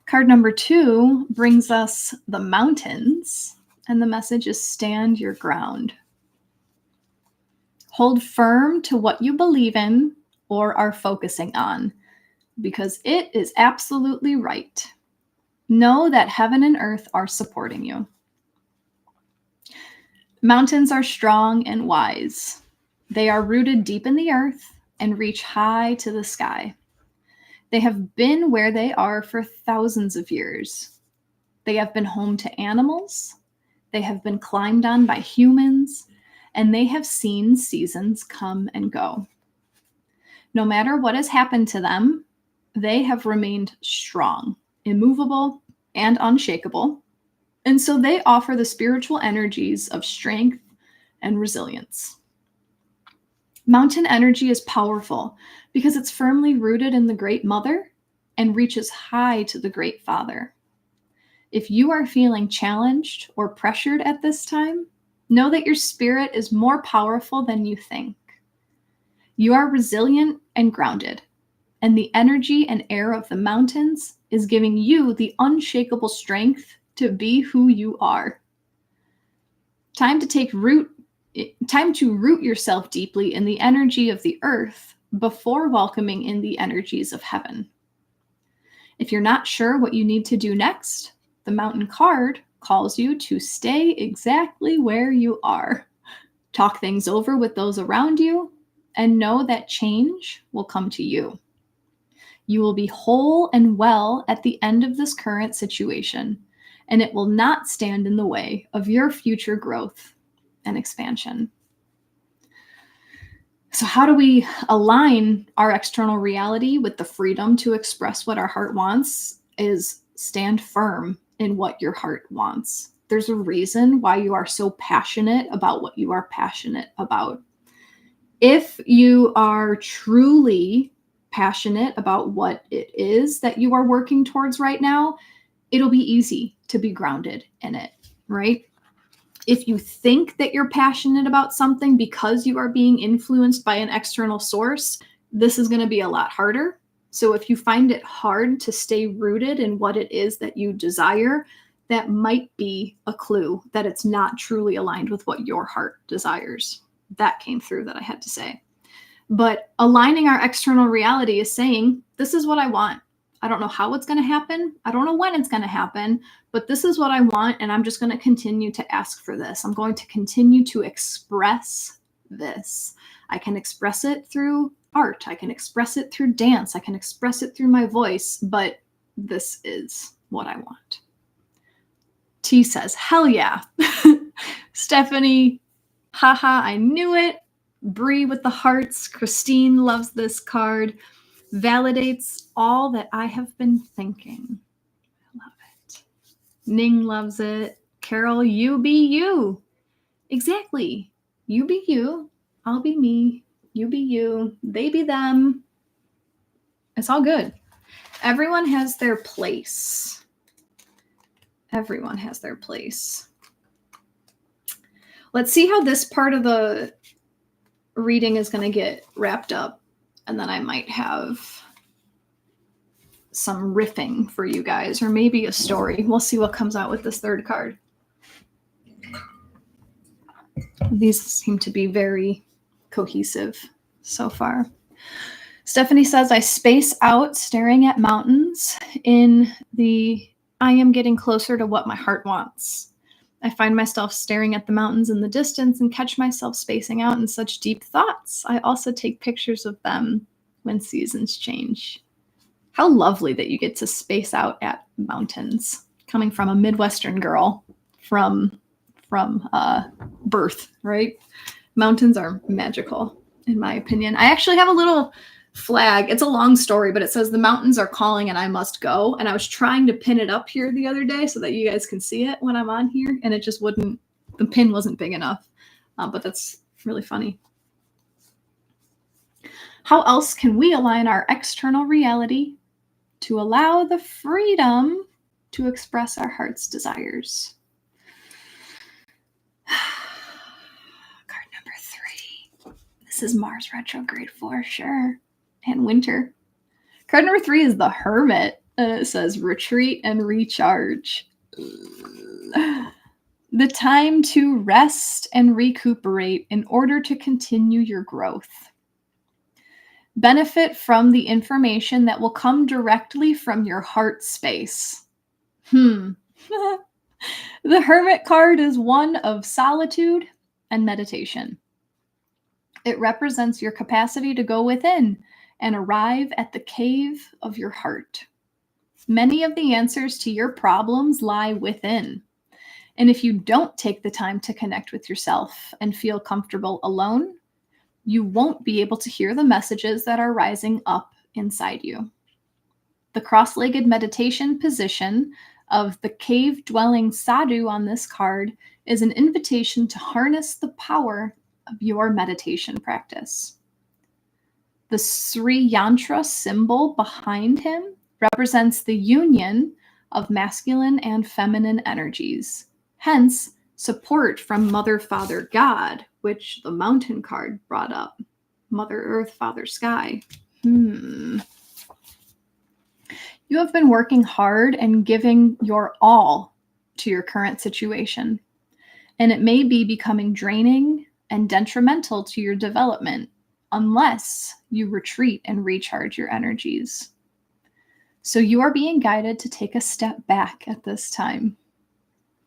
Card number 2 brings us the mountains, and the message is stand your ground. Hold firm to what you believe in or are focusing on, because it is absolutely right. Know that heaven and earth are supporting you. Mountains are strong and wise. They are rooted deep in the earth and reach high to the sky. They have been where they are for thousands of years. They have been home to animals. They have been climbed on by humans, and they have seen seasons come and go. No matter what has happened to them, they have remained strong, immovable, and unshakable. And so they offer the spiritual energies of strength and resilience. Mountain energy is powerful because it's firmly rooted in the Great Mother and reaches high to the Great Father. If you are feeling challenged or pressured at this time, know that your spirit is more powerful than you think. You are resilient and grounded, and the energy and air of the mountains is giving you the unshakable strength to be who you are. Time to root yourself deeply in the energy of the earth before welcoming in the energies of heaven. If you're not sure what you need to do next, the mountain card calls you to stay exactly where you are. Talk things over with those around you and know that change will come to you. You will be whole and well at the end of this current situation, and it will not stand in the way of your future growth and expansion. So how do we align our external reality with the freedom to express what our heart wants? Is stand firm in what your heart wants. There's a reason why you are so passionate about what you are passionate about. If you are truly passionate about what it is that you are working towards right now, it'll be easy to be grounded in it, right? If you think that you're passionate about something because you are being influenced by an external source, this is going to be a lot harder. So if you find it hard to stay rooted in what it is that you desire, that might be a clue that it's not truly aligned with what your heart desires. That came through that I had to say. But aligning our external reality is saying, this is what I want. I don't know how it's going to happen. I don't know when it's going to happen, but this is what I want. And I'm just going to continue to ask for this. I'm going to continue to express this. I can express it through art. I can express it through dance. I can express it through my voice, but this is what I want. T says, hell yeah. Stephanie, haha, I knew it. Bree with the hearts. Christine loves this card. Validates all that I have been thinking. I love it. Ning loves it. Carol, you be you. Exactly. You be you. I'll be me. You be you. They be them. It's all good. Everyone has their place. Everyone has their place. Let's see how this part of the reading is going to get wrapped up. And then I might have some riffing for you guys, or maybe a story. We'll see what comes out with this third card. These seem to be very cohesive so far. Stephanie says, I space out staring at mountains in the I am getting closer to what my heart wants. I find myself staring at the mountains in the distance and catch myself spacing out in such deep thoughts. I also take pictures of them when seasons change. How lovely that you get to space out at mountains, coming from a Midwestern girl from birth, right? Mountains are magical, in my opinion. I actually have a little flag. It's a long story, but it says the mountains are calling and I must go. And I was trying to pin it up here the other day so that you guys can see it when I'm on here. And it just wouldn't, the pin wasn't big enough. But that's really funny. How else can we align our external reality to allow the freedom to express our heart's desires? Card number 3. This is Mars retrograde for sure. And winter. Card number 3 is the Hermit. It says retreat and recharge. The time to rest and recuperate in order to continue your growth. Benefit from the information that will come directly from your heart space. The Hermit card is one of solitude and meditation. It represents your capacity to go within and arrive at the cave of your heart. Many of the answers to your problems lie within. And if you don't take the time to connect with yourself and feel comfortable alone, you won't be able to hear the messages that are rising up inside you. The cross-legged meditation position of the cave-dwelling sadhu on this card is an invitation to harness the power of your meditation practice. The Sri Yantra symbol behind him represents the union of masculine and feminine energies. Hence, support from Mother, Father, God, which the Mountain card brought up. Mother Earth, Father Sky. You have been working hard and giving your all to your current situation, and it may be becoming draining and detrimental to your development unless you retreat and recharge your energies. So you are being guided to take a step back at this time.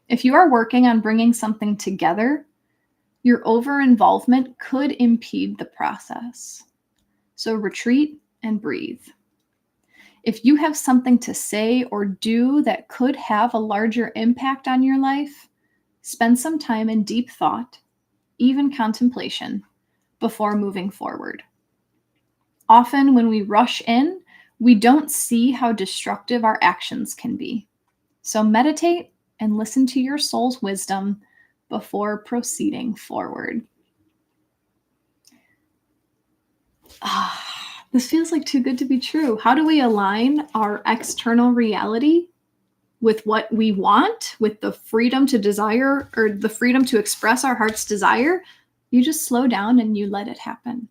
If you are working on bringing something together, your over-involvement could impede the process. So retreat and breathe. If you have something to say or do that could have a larger impact on your life, spend some time in deep thought, even contemplation, before moving forward. Often when we rush in, we don't see how destructive our actions can be. So meditate and listen to your soul's wisdom before proceeding forward. This feels like too good to be true. How do we align our external reality with what we want, with the freedom to desire or the freedom to express our heart's desire? You just slow down and you let it happen.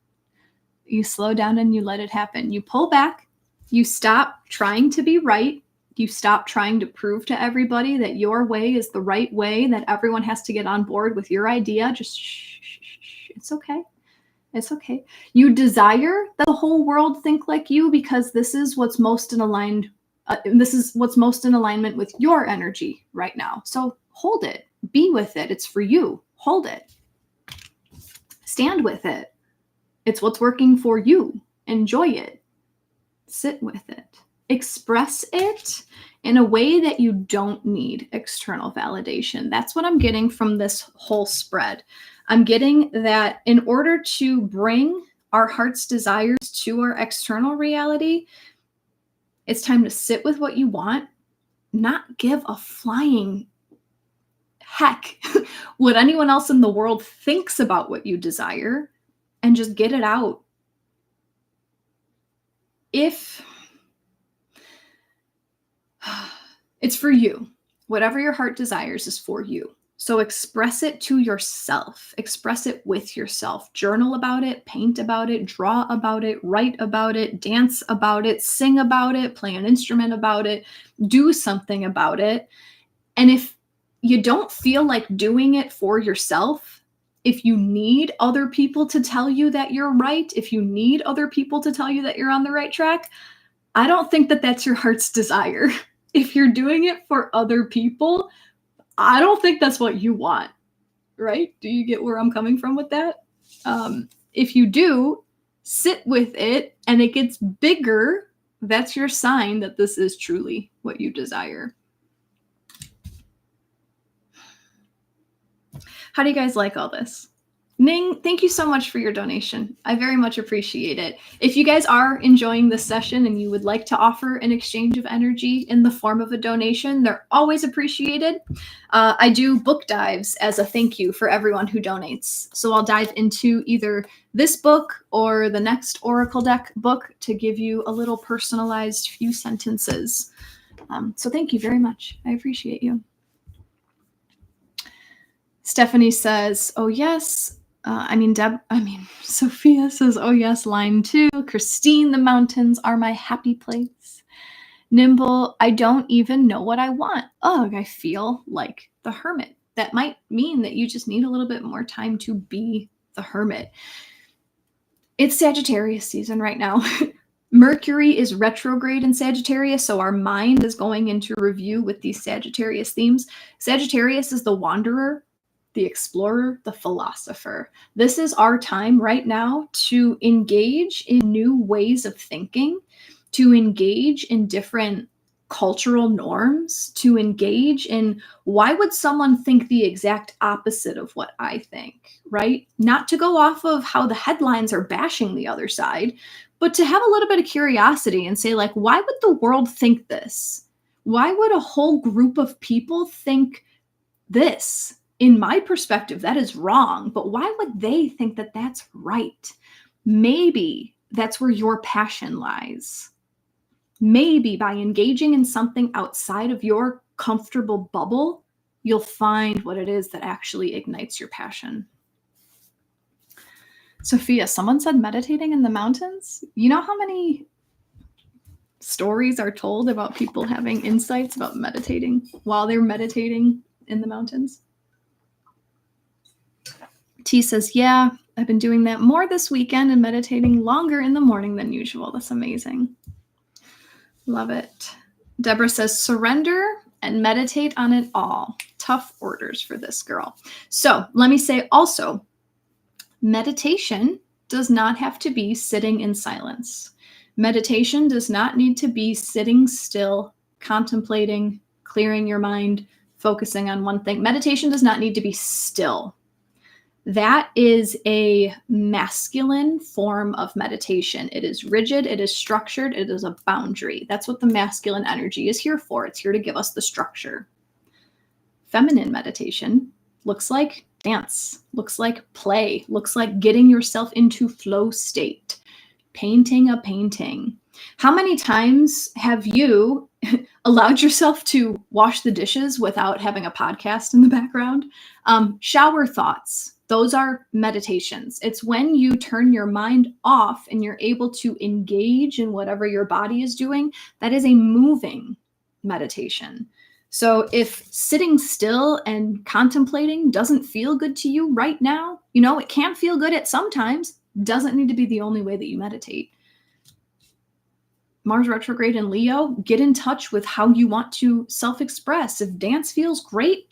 You slow down and you let it happen. You pull back. You stop trying to be right. You stop trying to prove to everybody that your way is the right way, that everyone has to get on board with your idea. Just shh. It's okay. It's okay. You desire that the whole world think like you because this is what's most in aligned. This is what's most in alignment with your energy right now. So hold it. Be with it. It's for you. Hold it. Stand with it. It's what's working for you. Enjoy it. Sit with it. Express it in a way that you don't need external validation. That's what I'm getting from this whole spread. I'm getting that in order to bring our heart's desires to our external reality, it's time to sit with what you want, not give a flying heck what anyone else in the world thinks about what you desire, and just get it out. If it's for you, whatever your heart desires is for you. So express it to yourself. Express it with yourself. Journal about it, paint about it, draw about it, write about it, dance about it, sing about it, play an instrument about it, do something about it. And if you don't feel like doing it for yourself, if you need other people to tell you that you're right, if you need other people to tell you that you're on the right track, I don't think that that's your heart's desire. If you're doing it for other people, I don't think that's what you want, right? Do you get where I'm coming from with that? If you do, sit with it and it gets bigger, that's your sign that this is truly what you desire. How do you guys like all this? Ning, thank you so much for your donation. I very much appreciate it. If you guys are enjoying this session and you would like to offer an exchange of energy in the form of a donation, they're always appreciated. I do book dives as a thank you for everyone who donates. So I'll dive into either this book or the next Oracle deck book to give you a little personalized few sentences. So thank you very much. I appreciate you. Stephanie says, oh yes. Sophia says, oh yes, line 2. Christine, the mountains are my happy place. Nimble, I don't even know what I want. Ugh, I feel like the hermit. That might mean that you just need a little bit more time to be the hermit. It's Sagittarius season right now. Mercury is retrograde in Sagittarius, so our mind is going into review with these Sagittarius themes. Sagittarius is the wanderer. the explorer, the philosopher. This is our time right now to engage in new ways of thinking, to engage in different cultural norms, to engage in why would someone think the exact opposite of what I think, right? Not to go off of how the headlines are bashing the other side, but to have a little bit of curiosity and say, like, why would the world think this? Why would a whole group of people think this? In my perspective, that is wrong, but why would they think that that's right? Maybe that's where your passion lies. Maybe by engaging in something outside of your comfortable bubble, you'll find what it is that actually ignites your passion. Sophia, someone said meditating in the mountains. You know how many stories are told about people having insights about meditating while they're meditating in the mountains? T says, yeah, I've been doing that more this weekend and meditating longer in the morning than usual. That's amazing. Love it. Deborah says, surrender and meditate on it all. Tough orders for this girl. So let me say also, meditation does not have to be sitting in silence. Meditation does not need to be sitting still, contemplating, clearing your mind, focusing on one thing. Meditation does not need to be still. That is a masculine form of meditation. It is rigid, it is structured, it is a boundary. That's what the masculine energy is here for. It's here to give us the structure. Feminine meditation looks like dance, looks like play, looks like getting yourself into flow state, painting a painting. How many times have you allowed yourself to wash the dishes without having a podcast in the background? Shower thoughts. Those are meditations. It's when you turn your mind off and you're able to engage in whatever your body is doing. That is a moving meditation. So if sitting still and contemplating doesn't feel good to you right now, it can feel good at sometimes, doesn't need to be the only way that you meditate. Mars retrograde in Leo, get in touch with how you want to self-express. If dance feels great,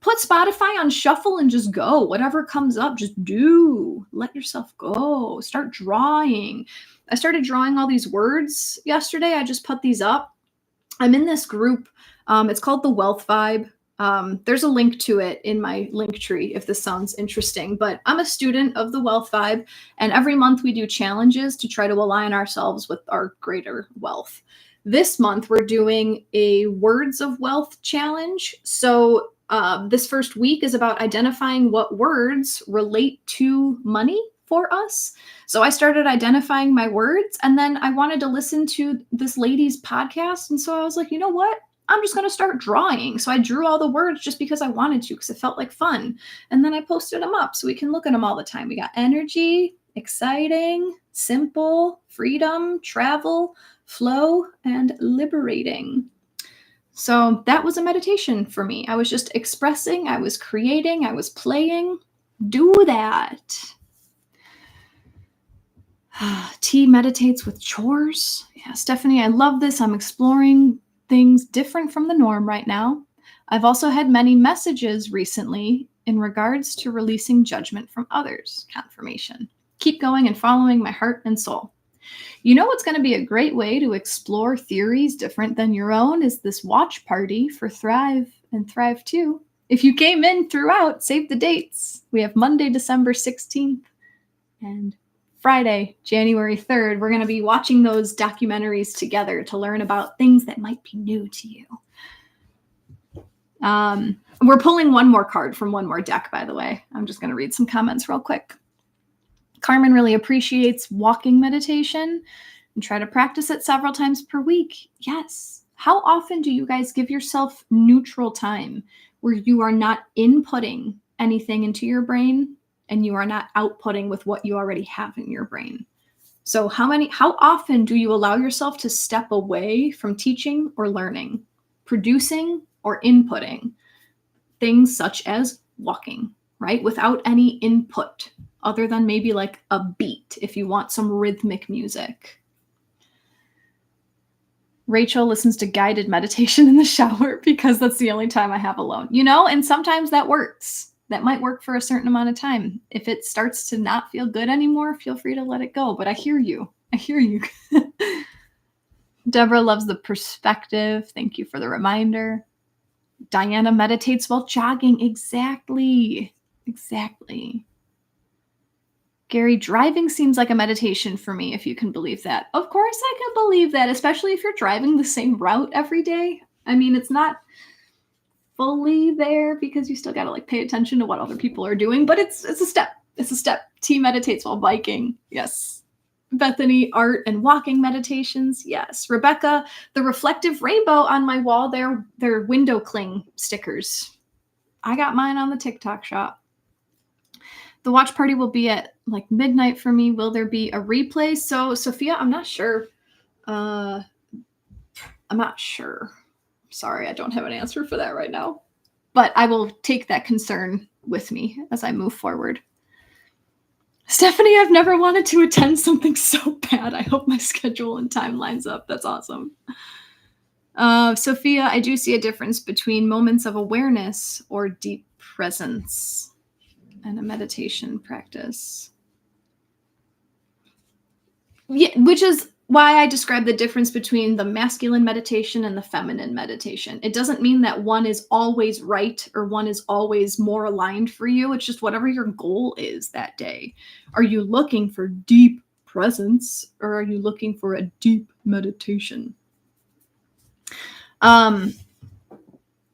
put Spotify on shuffle and just go. Whatever comes up, just do. Let yourself go. Start drawing. I started drawing all these words yesterday. I just put these up. I'm in this group. It's called the Wealth Vibe. There's a link to it in my link tree if this sounds interesting, but I'm a student of the Wealth Vibe, and every month we do challenges to try to align ourselves with our greater wealth. This month we're doing a Words of Wealth challenge. So this first week is about identifying what words relate to money for us. So I started identifying my words, and then I wanted to listen to this lady's podcast. And so I was like, you know what? I'm just going to start drawing. So I drew all the words just because I wanted to, because it felt like fun. And then I posted them up so we can look at them all the time. We got energy, exciting, simple, freedom, travel, flow, and liberating. So that was a meditation for me. I was just expressing, I was creating, I was playing. Do that. T meditates with chores. Yeah, Stephanie, I love this. I'm exploring things different from the norm right now. I've also had many messages recently in regards to releasing judgment from others. Confirmation. Keep going and following my heart and soul. You know what's going to be a great way to explore theories different than your own is this watch party for Thrive and Thrive 2. If you came in throughout, save the dates. We have Monday, December 16th and Friday, January 3rd. We're going to be watching those documentaries together to learn about things that might be new to you. We're pulling one more card from one more deck, by the way. I'm just going to read some comments real quick. Carmen really appreciates walking meditation and try to practice it several times per week. Yes. How often do you guys give yourself neutral time where you are not inputting anything into your brain and you are not outputting with what you already have in your brain? So how often do you allow yourself to step away from teaching or learning, producing or inputting things such as walking, right? Without any input other than maybe like a beat if you want some rhythmic music. Rachel listens to guided meditation in the shower because that's the only time I have alone. And sometimes that works. That might work for a certain amount of time. If it starts to not feel good anymore, feel free to let it go. But I hear you. Deborah loves the perspective. Thank you for the reminder. Diana meditates while jogging. Exactly. Gary, driving seems like a meditation for me, if you can believe that. Of course I can believe that, especially if you're driving the same route every day. I mean, it's not fully there because you still got to pay attention to what other people are doing, but it's a step. T meditates while biking. Yes. Bethany, art and walking meditations. Yes. Rebecca, the reflective rainbow on my wall, they're window cling stickers. I got mine on the TikTok shop. The watch party will be at midnight for me. Will there be a replay? So Sophia, I'm not sure. Sorry, I don't have an answer for that right now. But I will take that concern with me as I move forward. Stephanie, I've never wanted to attend something so bad. I hope my schedule and time lines up. That's awesome. Sophia, I do see a difference between moments of awareness or deep presence and a meditation practice. Yeah, which is why I describe the difference between the masculine meditation and the feminine meditation. It doesn't mean that one is always right or one is always more aligned for you. It's just whatever your goal is that day. Are you looking for deep presence or are you looking for a deep meditation?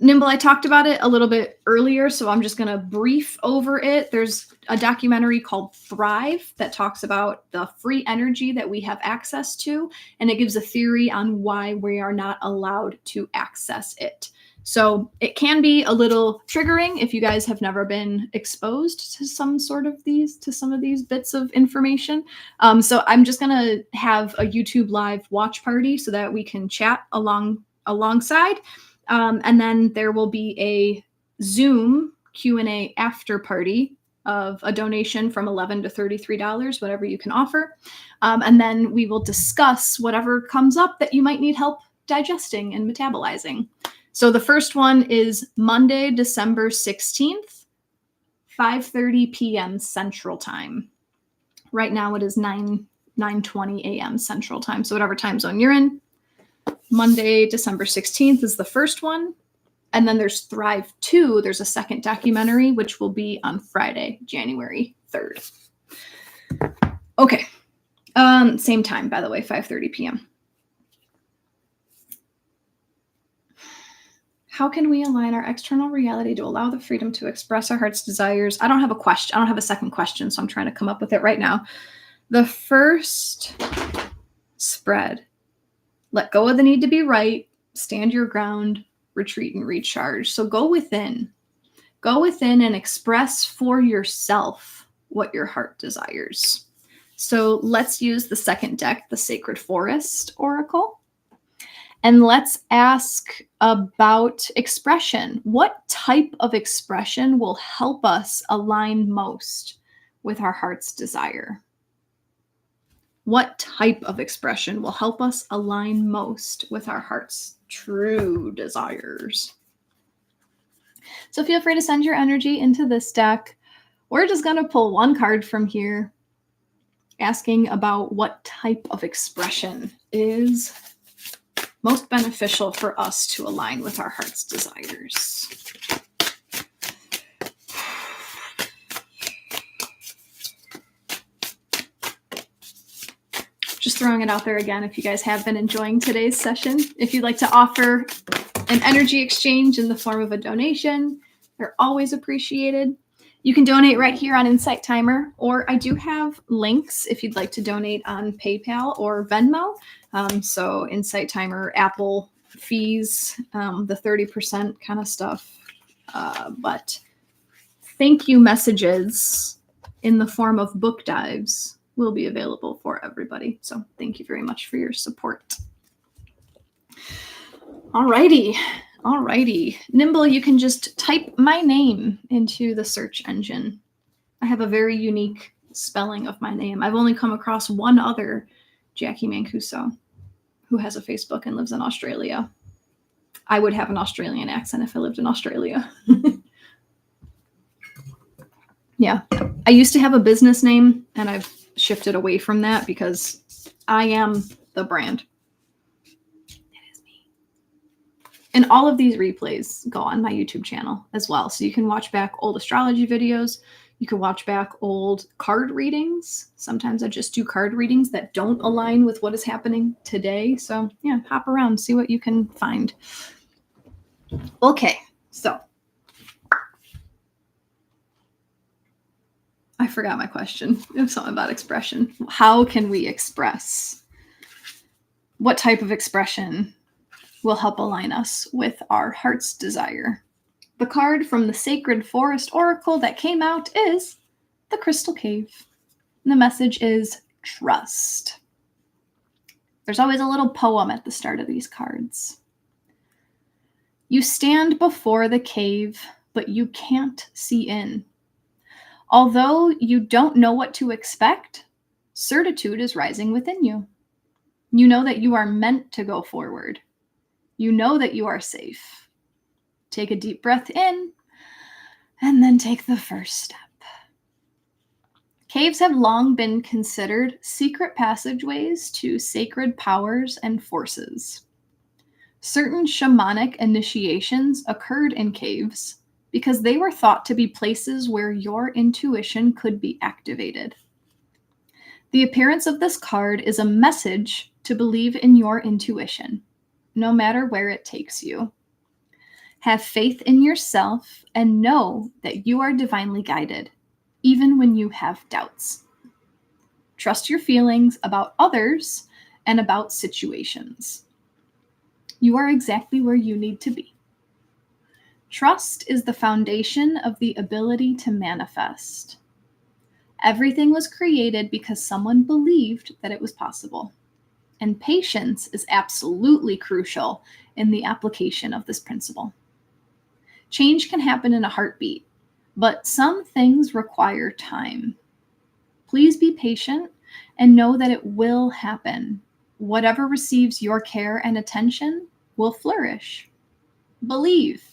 Nimble, I talked about it a little bit earlier, so I'm just going to brief over it. There's a documentary called Thrive that talks about the free energy that we have access to, and it gives a theory on why we are not allowed to access it. So it can be a little triggering if you guys have never been exposed to some of these bits of information. So I'm just going to have a YouTube live watch party so that we can chat alongside. And then there will be a Zoom Q&A after party of a donation from $11 to $33, whatever you can offer. And then we will discuss whatever comes up that you might need help digesting and metabolizing. So the first one is Monday, December 16th, 5:30 p.m. Central Time. Right now it is 9:20 a.m. Central Time. So whatever time zone you're in. Monday, December 16th is the first one. And then there's Thrive 2. There's a second documentary, which will be on Friday, January 3rd. Okay. Same time, by the way, 5:30 p.m. How can we align our external reality to allow the freedom to express our heart's desires? I don't have a question. I don't have a second question, so I'm trying to come up with it right now. The first spread. Let go of the need to be right, stand your ground, retreat and recharge. So go within and express for yourself what your heart desires. So let's use the second deck, the Sacred Forest Oracle. And let's ask about expression. What type of expression will help us align most with our heart's desire? What type of expression will help us align most with our heart's true desires? So feel free to send your energy into this deck. We're just going to pull one card from here, asking about what type of expression is most beneficial for us to align with our heart's desires. Just throwing it out there again, if you guys have been enjoying today's session, if you'd like to offer an energy exchange in the form of a donation, they're always appreciated. You can donate right here on Insight Timer, or I do have links if you'd like to donate on PayPal or Venmo. So Insight Timer, Apple fees, the 30% kind of stuff. But thank you messages in the form of book dives will be available for everybody. So thank you very much for your support. Alrighty. Nimble, you can just type my name into the search engine. I have a very unique spelling of my name. I've only come across one other Jacqui Mancuso who has a Facebook and lives in Australia. I would have an Australian accent if I lived in Australia. Yeah. I used to have a business name, and I've shifted away from that because I am the brand. It is me. And all of these replays go on my YouTube channel as well. So you can watch back old astrology videos. You can watch back old card readings. Sometimes I just do card readings that don't align with what is happening today. So yeah, hop around, see what you can find. Okay, so I forgot my question. It was something about expression. How can we express? What type of expression will help align us with our heart's desire? The card from the Sacred Forest Oracle that came out is the Crystal Cave. And the message is trust. There's always a little poem at the start of these cards. You stand before the cave, but you can't see in. Although you don't know what to expect, certitude is rising within you. You know that you are meant to go forward. You know that you are safe. Take a deep breath in, and then take the first step. Caves have long been considered secret passageways to sacred powers and forces. Certain shamanic initiations occurred in caves because they were thought to be places where your intuition could be activated. The appearance of this card is a message to believe in your intuition, no matter where it takes you. Have faith in yourself and know that you are divinely guided, even when you have doubts. Trust your feelings about others and about situations. You are exactly where you need to be. Trust is the foundation of the ability to manifest. Everything was created because someone believed that it was possible. And patience is absolutely crucial in the application of this principle. Change can happen in a heartbeat, but some things require time. Please be patient and know that it will happen. Whatever receives your care and attention will flourish. Believe.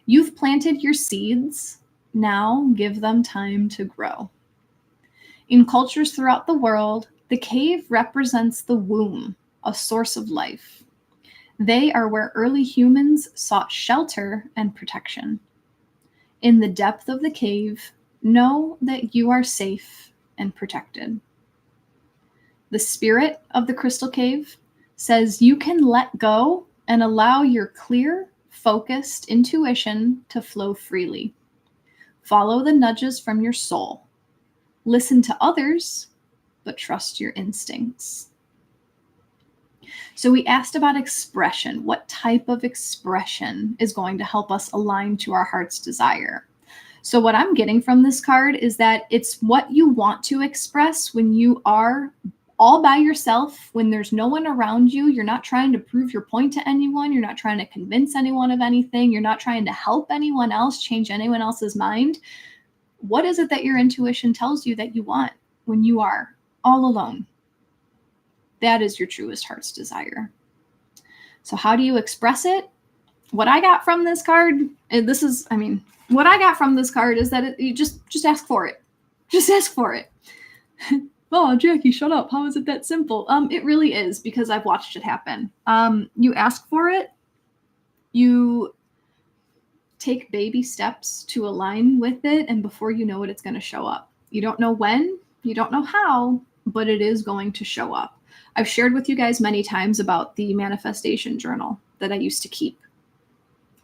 You've planted your seeds. Now give them time to grow. In cultures throughout the world, the cave represents the womb, a source of life. They are where early humans sought shelter and protection. In the depth of the cave, know that you are safe and protected. The spirit of the crystal cave says you can let go and allow your clear, focused intuition to flow freely. Follow the nudges from your soul. Listen to others, but trust your instincts. So we asked about expression. What type of expression is going to help us align to our heart's desire? So what I'm getting from this card is that it's what you want to express when you are all by yourself, when there's no one around you. You're not trying to prove your point to anyone. You're not trying to convince anyone of anything. You're not trying to help anyone else, change anyone else's mind. What is it that your intuition tells you that you want when you are all alone? That is your truest heart's desire. So how do you express it? What I got from this card, what I got from this card is that you just ask for it. Just ask for it. Oh, Jacqui, shut up. How is it that simple? It really is, because I've watched it happen. You ask for it. You take baby steps to align with it, and before you know it, it's going to show up. You don't know when, you don't know how, but it is going to show up. I've shared with you guys many times about the manifestation journal that I used to keep.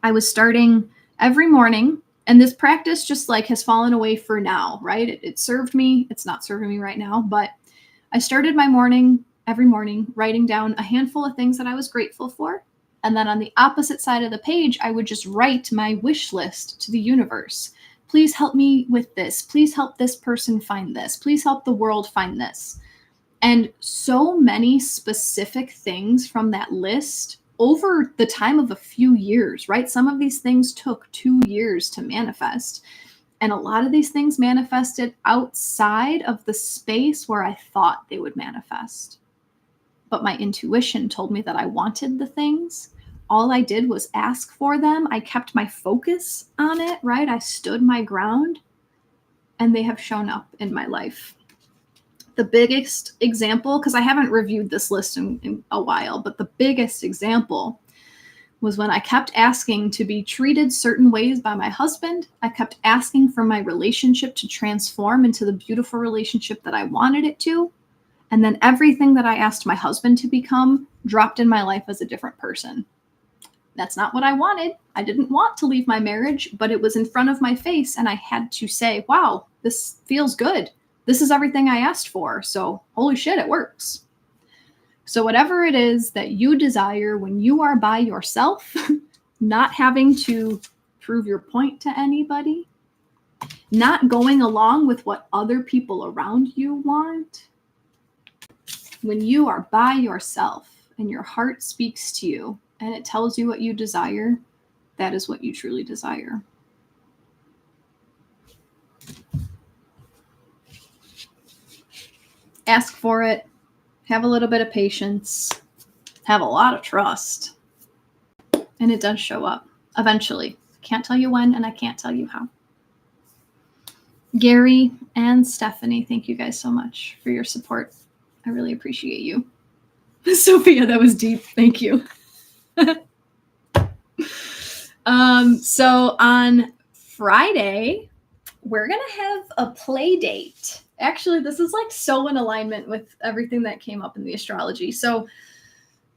I was starting every morning, and this practice just has fallen away for now, right? It served me. It's not serving me right now, but I started my morning, every morning, writing down a handful of things that I was grateful for. And then on the opposite side of the page, I would just write my wish list to the universe. Please help me with this. Please help this person find this. Please help the world find this. And so many specific things from that list over the time of a few years, right? Some of these things took 2 years to manifest. And a lot of these things manifested outside of the space where I thought they would manifest. but my intuition told me that I wanted the things. All I did was ask for them. I kept my focus on it, right? I stood my ground, and they have shown up in my life. The biggest example, because I haven't reviewed this list in a while, but the biggest example was when I kept asking to be treated certain ways by my husband. I kept asking for my relationship to transform into the beautiful relationship that I wanted it to. And then everything that I asked my husband to become dropped in my life as a different person. That's not what I wanted. I didn't want to leave my marriage, but it was in front of my face, and I had to say, wow, this feels good. This is everything I asked for. So holy shit, it works. So whatever it is that you desire when you are by yourself, not having to prove your point to anybody, not going along with what other people around you want, when you are by yourself and your heart speaks to you and it tells you what you desire, that is what you truly desire. Ask for it. Have a little bit of patience. Have a lot of trust. And it does show up eventually. Can't tell you when, and I can't tell you how. Gary and Stephanie, thank you guys so much for your support. I really appreciate you. Sophia, that was deep. Thank you. So on Friday, we're going to have a play date. Actually, this is like so in alignment with everything that came up in the astrology. So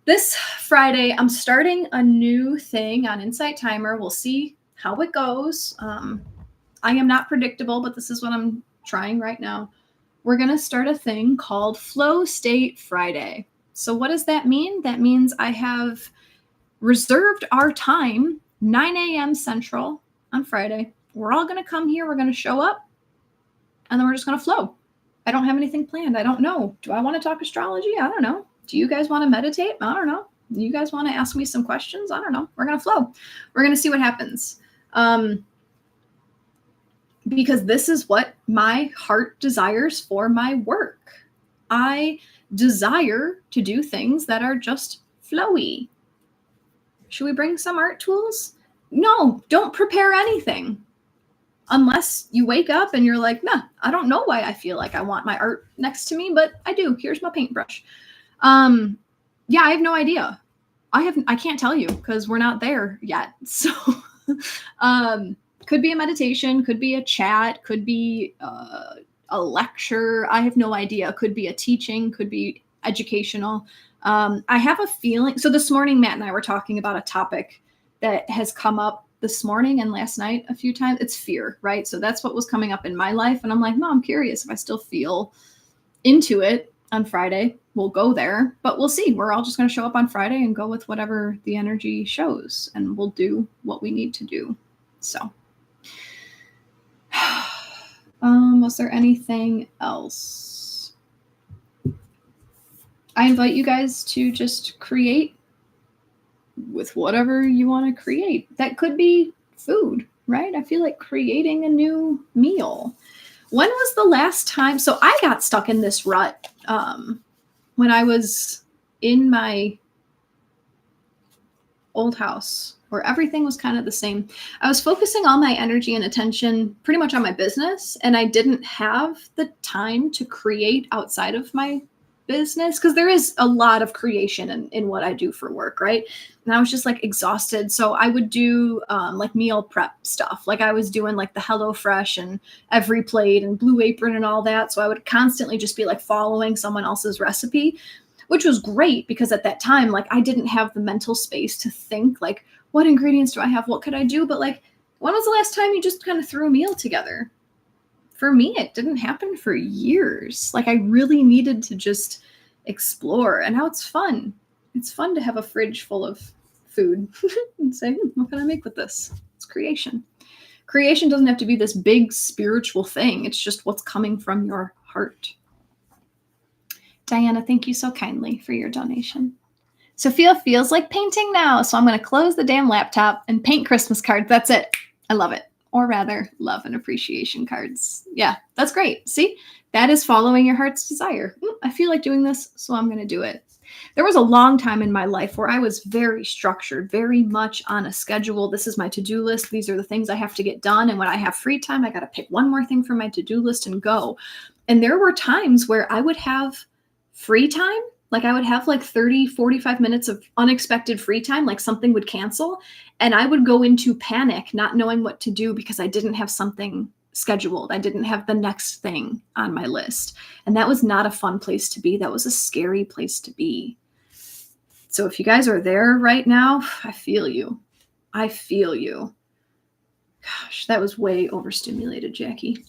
this Friday, I'm starting a new thing on Insight Timer. We'll see how it goes. I am not predictable, but this is what I'm trying right now. We're going to start a thing called Flow State Friday. So what does that mean? That means I have reserved our time, 9 a.m. Central on Friday. We're all going to come here. We're going to show up, and then we're just going to flow. I don't have anything planned. I don't know. Do I want to talk astrology? I don't know. Do you guys want to meditate? I don't know. Do you guys want to ask me some questions? I don't know. We're going to flow. We're going to see what happens. Because this is what my heart desires for my work. I desire to do things that are just flowy. Should we bring some art tools? No, don't prepare anything. Unless you wake up and you're like, nah, I don't know why I feel like I want my art next to me, but I do. Here's my paintbrush. Yeah, I have no idea. I can't tell you because we're not there yet. So, could be a meditation, could be a chat, could be a lecture. I have no idea. Could be a teaching, could be educational. I have a feeling. So this morning, Matt and I were talking about a topic that has come up this morning and last night a few times. It's fear, right? So that's what was coming up in my life. And I'm like, no, I'm curious if I still feel into it on Friday. We'll go there, but we'll see. We're all just going to show up on Friday and go with whatever the energy shows, and we'll do what we need to do. So, was there anything else? I invite you guys to just create with whatever you want to create. That could be food, right? I feel like creating a new meal. When was the last time? So I got stuck in this rut when I was in my old house where everything was kind of the same. I was focusing all my energy and attention pretty much on my business, and I didn't have the time to create outside of my business because there is a lot of creation in what I do for work, right? And I was just like exhausted. So I would do like meal prep stuff. Like I was doing like the HelloFresh and Every Plate and Blue Apron and all that. So I would constantly just be like following someone else's recipe, which was great because at that time, like I didn't have the mental space to think like, what ingredients do I have? What could I do? But like, when was the last time you just kind of threw a meal together? For me, it didn't happen for years. Like I really needed to just explore, and now it's fun. It's fun to have a fridge full of food and say, what can I make with this? It's creation. Creation doesn't have to be this big spiritual thing. It's just what's coming from your heart. Diana, thank you so kindly for your donation. Sophia feels like painting now, so I'm going to close the damn laptop and paint Christmas cards. That's it. I love it. Or rather, love and appreciation cards. Yeah, that's great. See, that is following your heart's desire. I feel like doing this, so I'm going to do it. There was a long time in my life where I was very structured, very much on a schedule. This is my to-do list. These are the things I have to get done. And when I have free time, I got to pick one more thing from my to-do list and go. And there were times where I would have free time. Like I would have like 30, 45 minutes of unexpected free time, like something would cancel. And I would go into panic, not knowing what to do because I didn't have something scheduled. I didn't have the next thing on my list. And that was not a fun place to be. That was a scary place to be. So if you guys are there right now, I feel you. I feel you. Gosh, that was way overstimulated, Jacqui.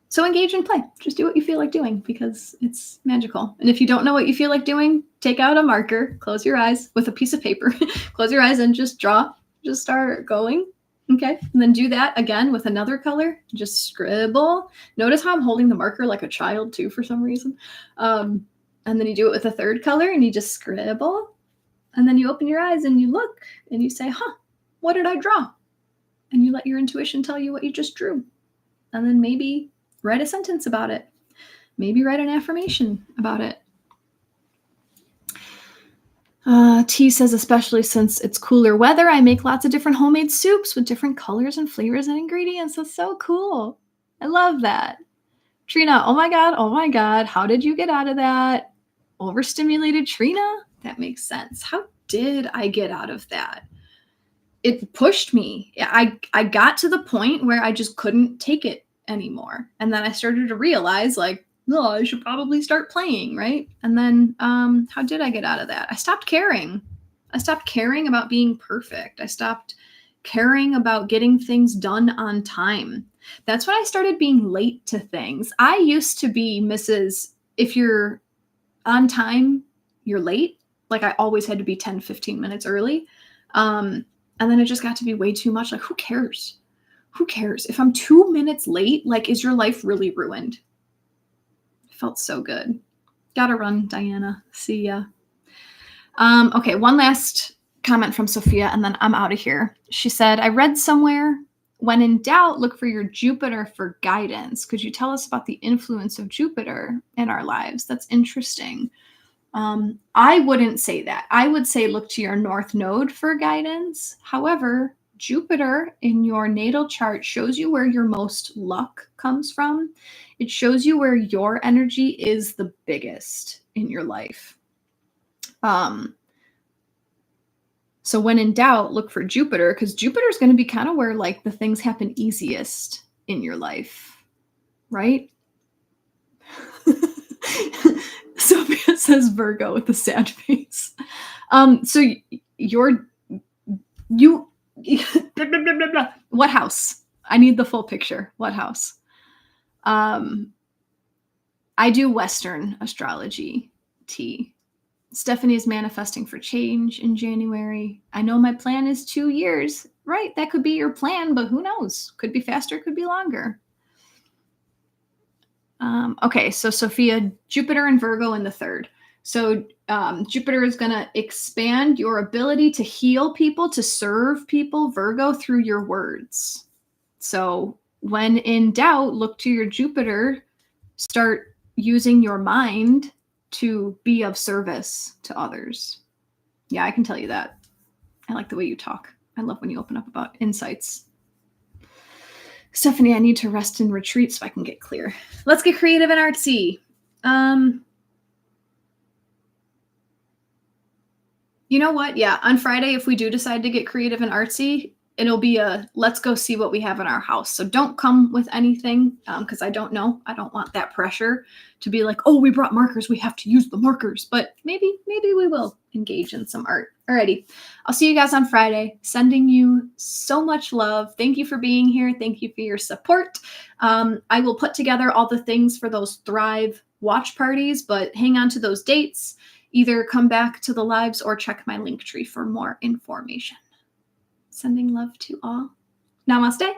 So engage and play. Just do what you feel like doing because it's magical. And if you don't know what you feel like doing, take out a marker, close your eyes with a piece of paper, close your eyes and just draw. Just start going. Okay. And then do that again with another color. Just scribble. Notice how I'm holding the marker like a child too, for some reason. And then you do it with a third color and you just scribble. And then you open your eyes and you look and you say, what did I draw? And you let your intuition tell you what you just drew. And then maybe write a sentence about it. Maybe write an affirmation about it. T says, especially since it's cooler weather, I make lots of different homemade soups with different colors and flavors and ingredients. That's so cool. I love that. Trina, oh my God. How did you get out of that? Overstimulated Trina? That makes sense. How did I get out of that? It pushed me. I got to the point where I just couldn't take it anymore. And then I started to realize like, no, I should probably start playing, right? And then how did I get out of that? I stopped caring. I stopped caring about being perfect. I stopped caring about getting things done on time. That's when I started being late to things. I used to be Mrs. If you're on time, you're late. Like I always had to be 10, 15 minutes early. And then it just got to be way too much. Like, who cares? Who cares? If I'm 2 minutes late, like, is your life really ruined? It felt so good. Gotta run, Diana. See ya. Okay, one last comment from Sophia, and then I'm out of here. She said, I read somewhere, when in doubt, look for your Jupiter for guidance. Could you tell us about the influence of Jupiter in our lives? That's interesting. I wouldn't say that. I would say look to your North Node for guidance. However, Jupiter in your natal chart shows you where your most luck comes from. It shows you where your energy is the biggest in your life. So when in doubt, look for Jupiter, because Jupiter is going to be kind of where like the things happen easiest in your life, right? Sophia says Virgo with the sad face. So you what house? I need the full picture. What house? I do Western astrology, T. Stephanie is manifesting for change in January. I know my plan is 2 years. Right, that could be your plan, but who knows? Could be faster, could be longer. Okay, so Sophia, Jupiter and Virgo in the third. So Jupiter is going to expand your ability to heal people, to serve people, Virgo, through your words. So when in doubt, look to your Jupiter, start using your mind to be of service to others. Yeah, I can tell you that. I like the way you talk. I love when you open up about insights. Stephanie, I need to rest and retreat so I can get clear. Let's get creative and artsy. You know what? Yeah, on Friday, if we do decide to get creative and artsy, it'll be a let's go see what we have in our house. So don't come with anything because I don't know. I don't want that pressure to be like, oh, we brought markers. We have to use the markers. But maybe we will engage in some art. Alrighty. I'll see you guys on Friday. Sending you so much love. Thank you for being here. Thank you for your support. I will put together all the things for those Thrive watch parties, but hang on to those dates. Either come back to the lives or check my link tree for more information. Sending love to all. Namaste.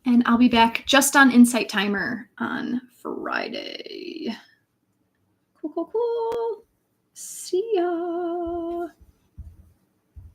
And I'll be back just on Insight Timer on Friday. Cool. See ya.